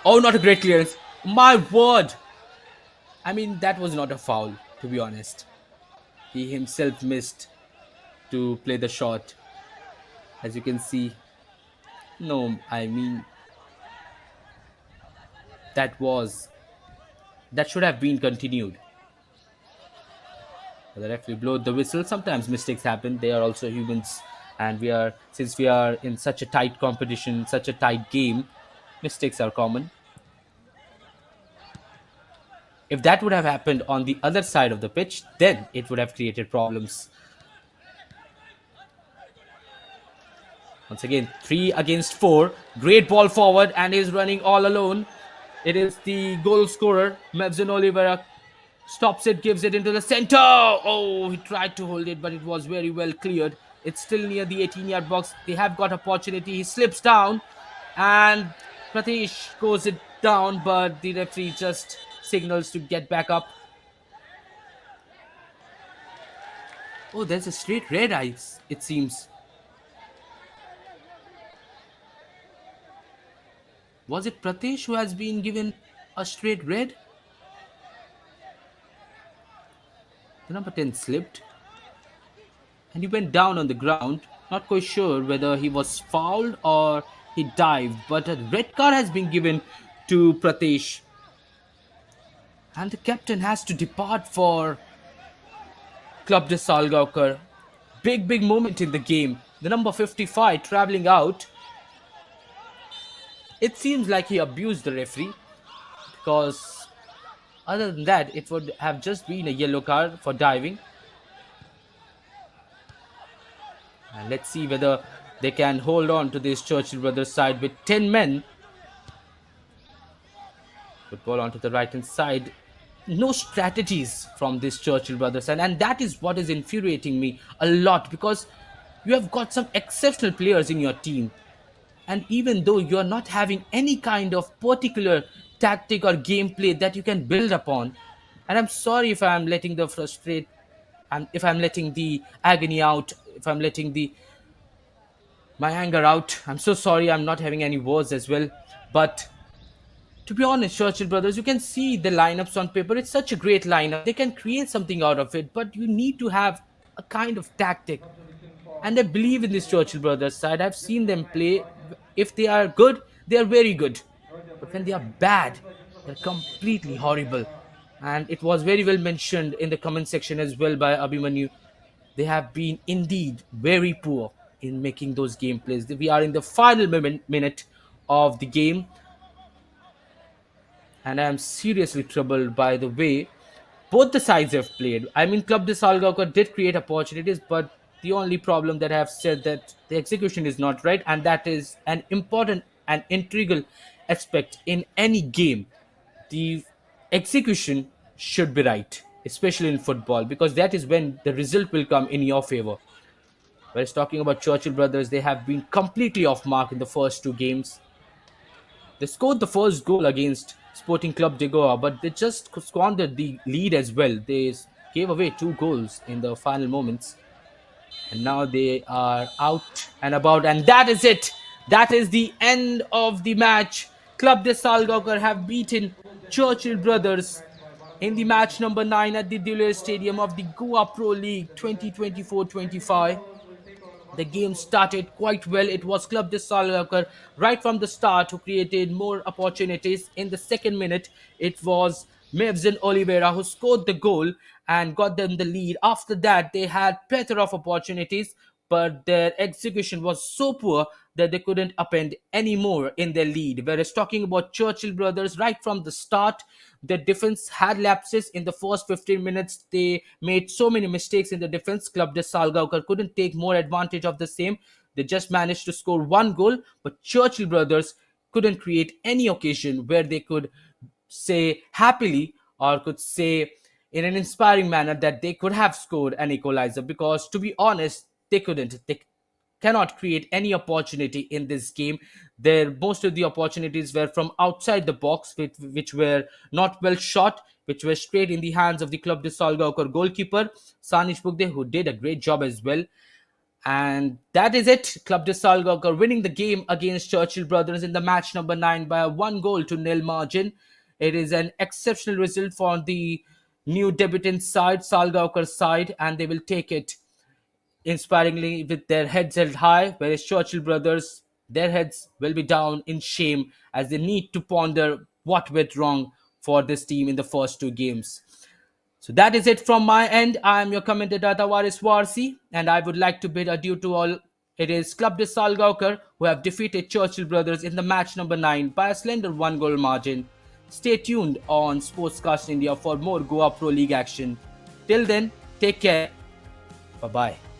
Oh, not a great clearance. My word. I mean, that was not a foul, to be honest. He himself missed to play the shot. As you can see, no, I mean, that was, that should have been continued. The referee blowed the whistle. Sometimes mistakes happen. They are also humans. And since we are in such a tight competition, such a tight game, mistakes are common. If that would have happened on the other side of the pitch, then it would have created problems. Once again, 3 against 4. Great ball forward, and he's running all alone. It is the goal scorer, Mevzin Oliveira. Stops it, gives it into the center. Oh, he tried to hold it, but it was very well cleared. It's still near the 18-yard box. They have got opportunity. He slips down, and Pratish goes it down, but the referee just signals to get back up. Oh, there's a straight red eyes, it seems. Was it Pratish who has been given a straight red? The number 10 slipped and he went down on the ground. Not quite sure whether he was fouled or he dived, but a red card has been given to Pratish. And the captain has to depart for Club de Salgaocar. Big moment in the game. The number 55 traveling out. It seems like he abused the referee because other than that, it would have just been a yellow card for diving. And let's see whether they can hold on to this Churchill brothers side with 10 men. Football onto the right hand side. No strategies from this Churchill brothers side. And that is what is infuriating me a lot because you have got some exceptional players in your team. And even though you're not having any kind of particular tactic or gameplay that you can build upon, and I'm sorry if I'm letting the frustrate and if I'm letting the agony out, if I'm letting the my anger out. I'm so sorry I'm not having any words as well. But to be honest, Churchill brothers, you can see the lineups on paper. It's such a great lineup. They can create something out of it, but you need to have a kind of tactic. And I believe in this Churchill brothers side. I've seen them play. If they are good, they are very good. But when they are bad, they're completely horrible. And it was very well mentioned in the comment section as well by Abhimanyu. They have been indeed very poor in making those gameplays. We are in the final minute of the game, and I am seriously troubled by the way both the sides have played. I mean, Club de Salgaocar did create opportunities, but the only problem that I have said that the execution is not right, and that is an important and integral aspect in any game. The execution should be right, especially in football, because that is when the result will come in your favor. Whereas talking about Churchill brothers, they have been completely off mark in the first two games. They scored the first goal against Sporting Club de Goa, but they just squandered the lead as well. They gave away two goals in the final moments. And now they are out and about, and that is it. That is the end of the match. Club de Salgaocar have beaten Churchill Brothers in the match number 9 at the Dulles Stadium of the Goa Pro League 2024-25. The game started quite well. It was Club de Salgaocar right from the start who created more opportunities. In the second minute, it was Mevzin Oliveira who scored the goal and got them the lead. After that, they had plethora of opportunities, but their execution was so poor that they couldn't append any more in their lead. Whereas talking about Churchill Brothers, right from the start, the defense had lapses in the first 15 minutes. They made so many mistakes in the defense. Club de Salgaocar couldn't take more advantage of the same. They just managed to score one goal, but Churchill Brothers couldn't create any occasion where they could say happily or could say in an inspiring manner that they could have scored an equalizer, because to be honest, they couldn't. They cannot create any opportunity in this game. There, most of the opportunities were from outside the box, which were not well shot, which were straight in the hands of the Club de Salgaocar goalkeeper Sanish Bugde, who did a great job as well. And that is it. Club de Salgaocar winning the game against Churchill Brothers in the match number 9 by a 1-goal-to-nil margin. It is an exceptional result for the new debutant side, Salgaocar side, and they will take it inspiringly with their heads held high, whereas Churchill Brothers, their heads will be down in shame as they need to ponder what went wrong for this team in the first two games. So that is it from my end. I am your commentator Tavares Warsi, and I would like to bid adieu to all. It is Club de Salgaocar who have defeated Churchill Brothers in the match number 9 by a slender 1-goal margin. Stay tuned on Sportscast India for more Goa Pro League action. Till then, take care. Bye bye.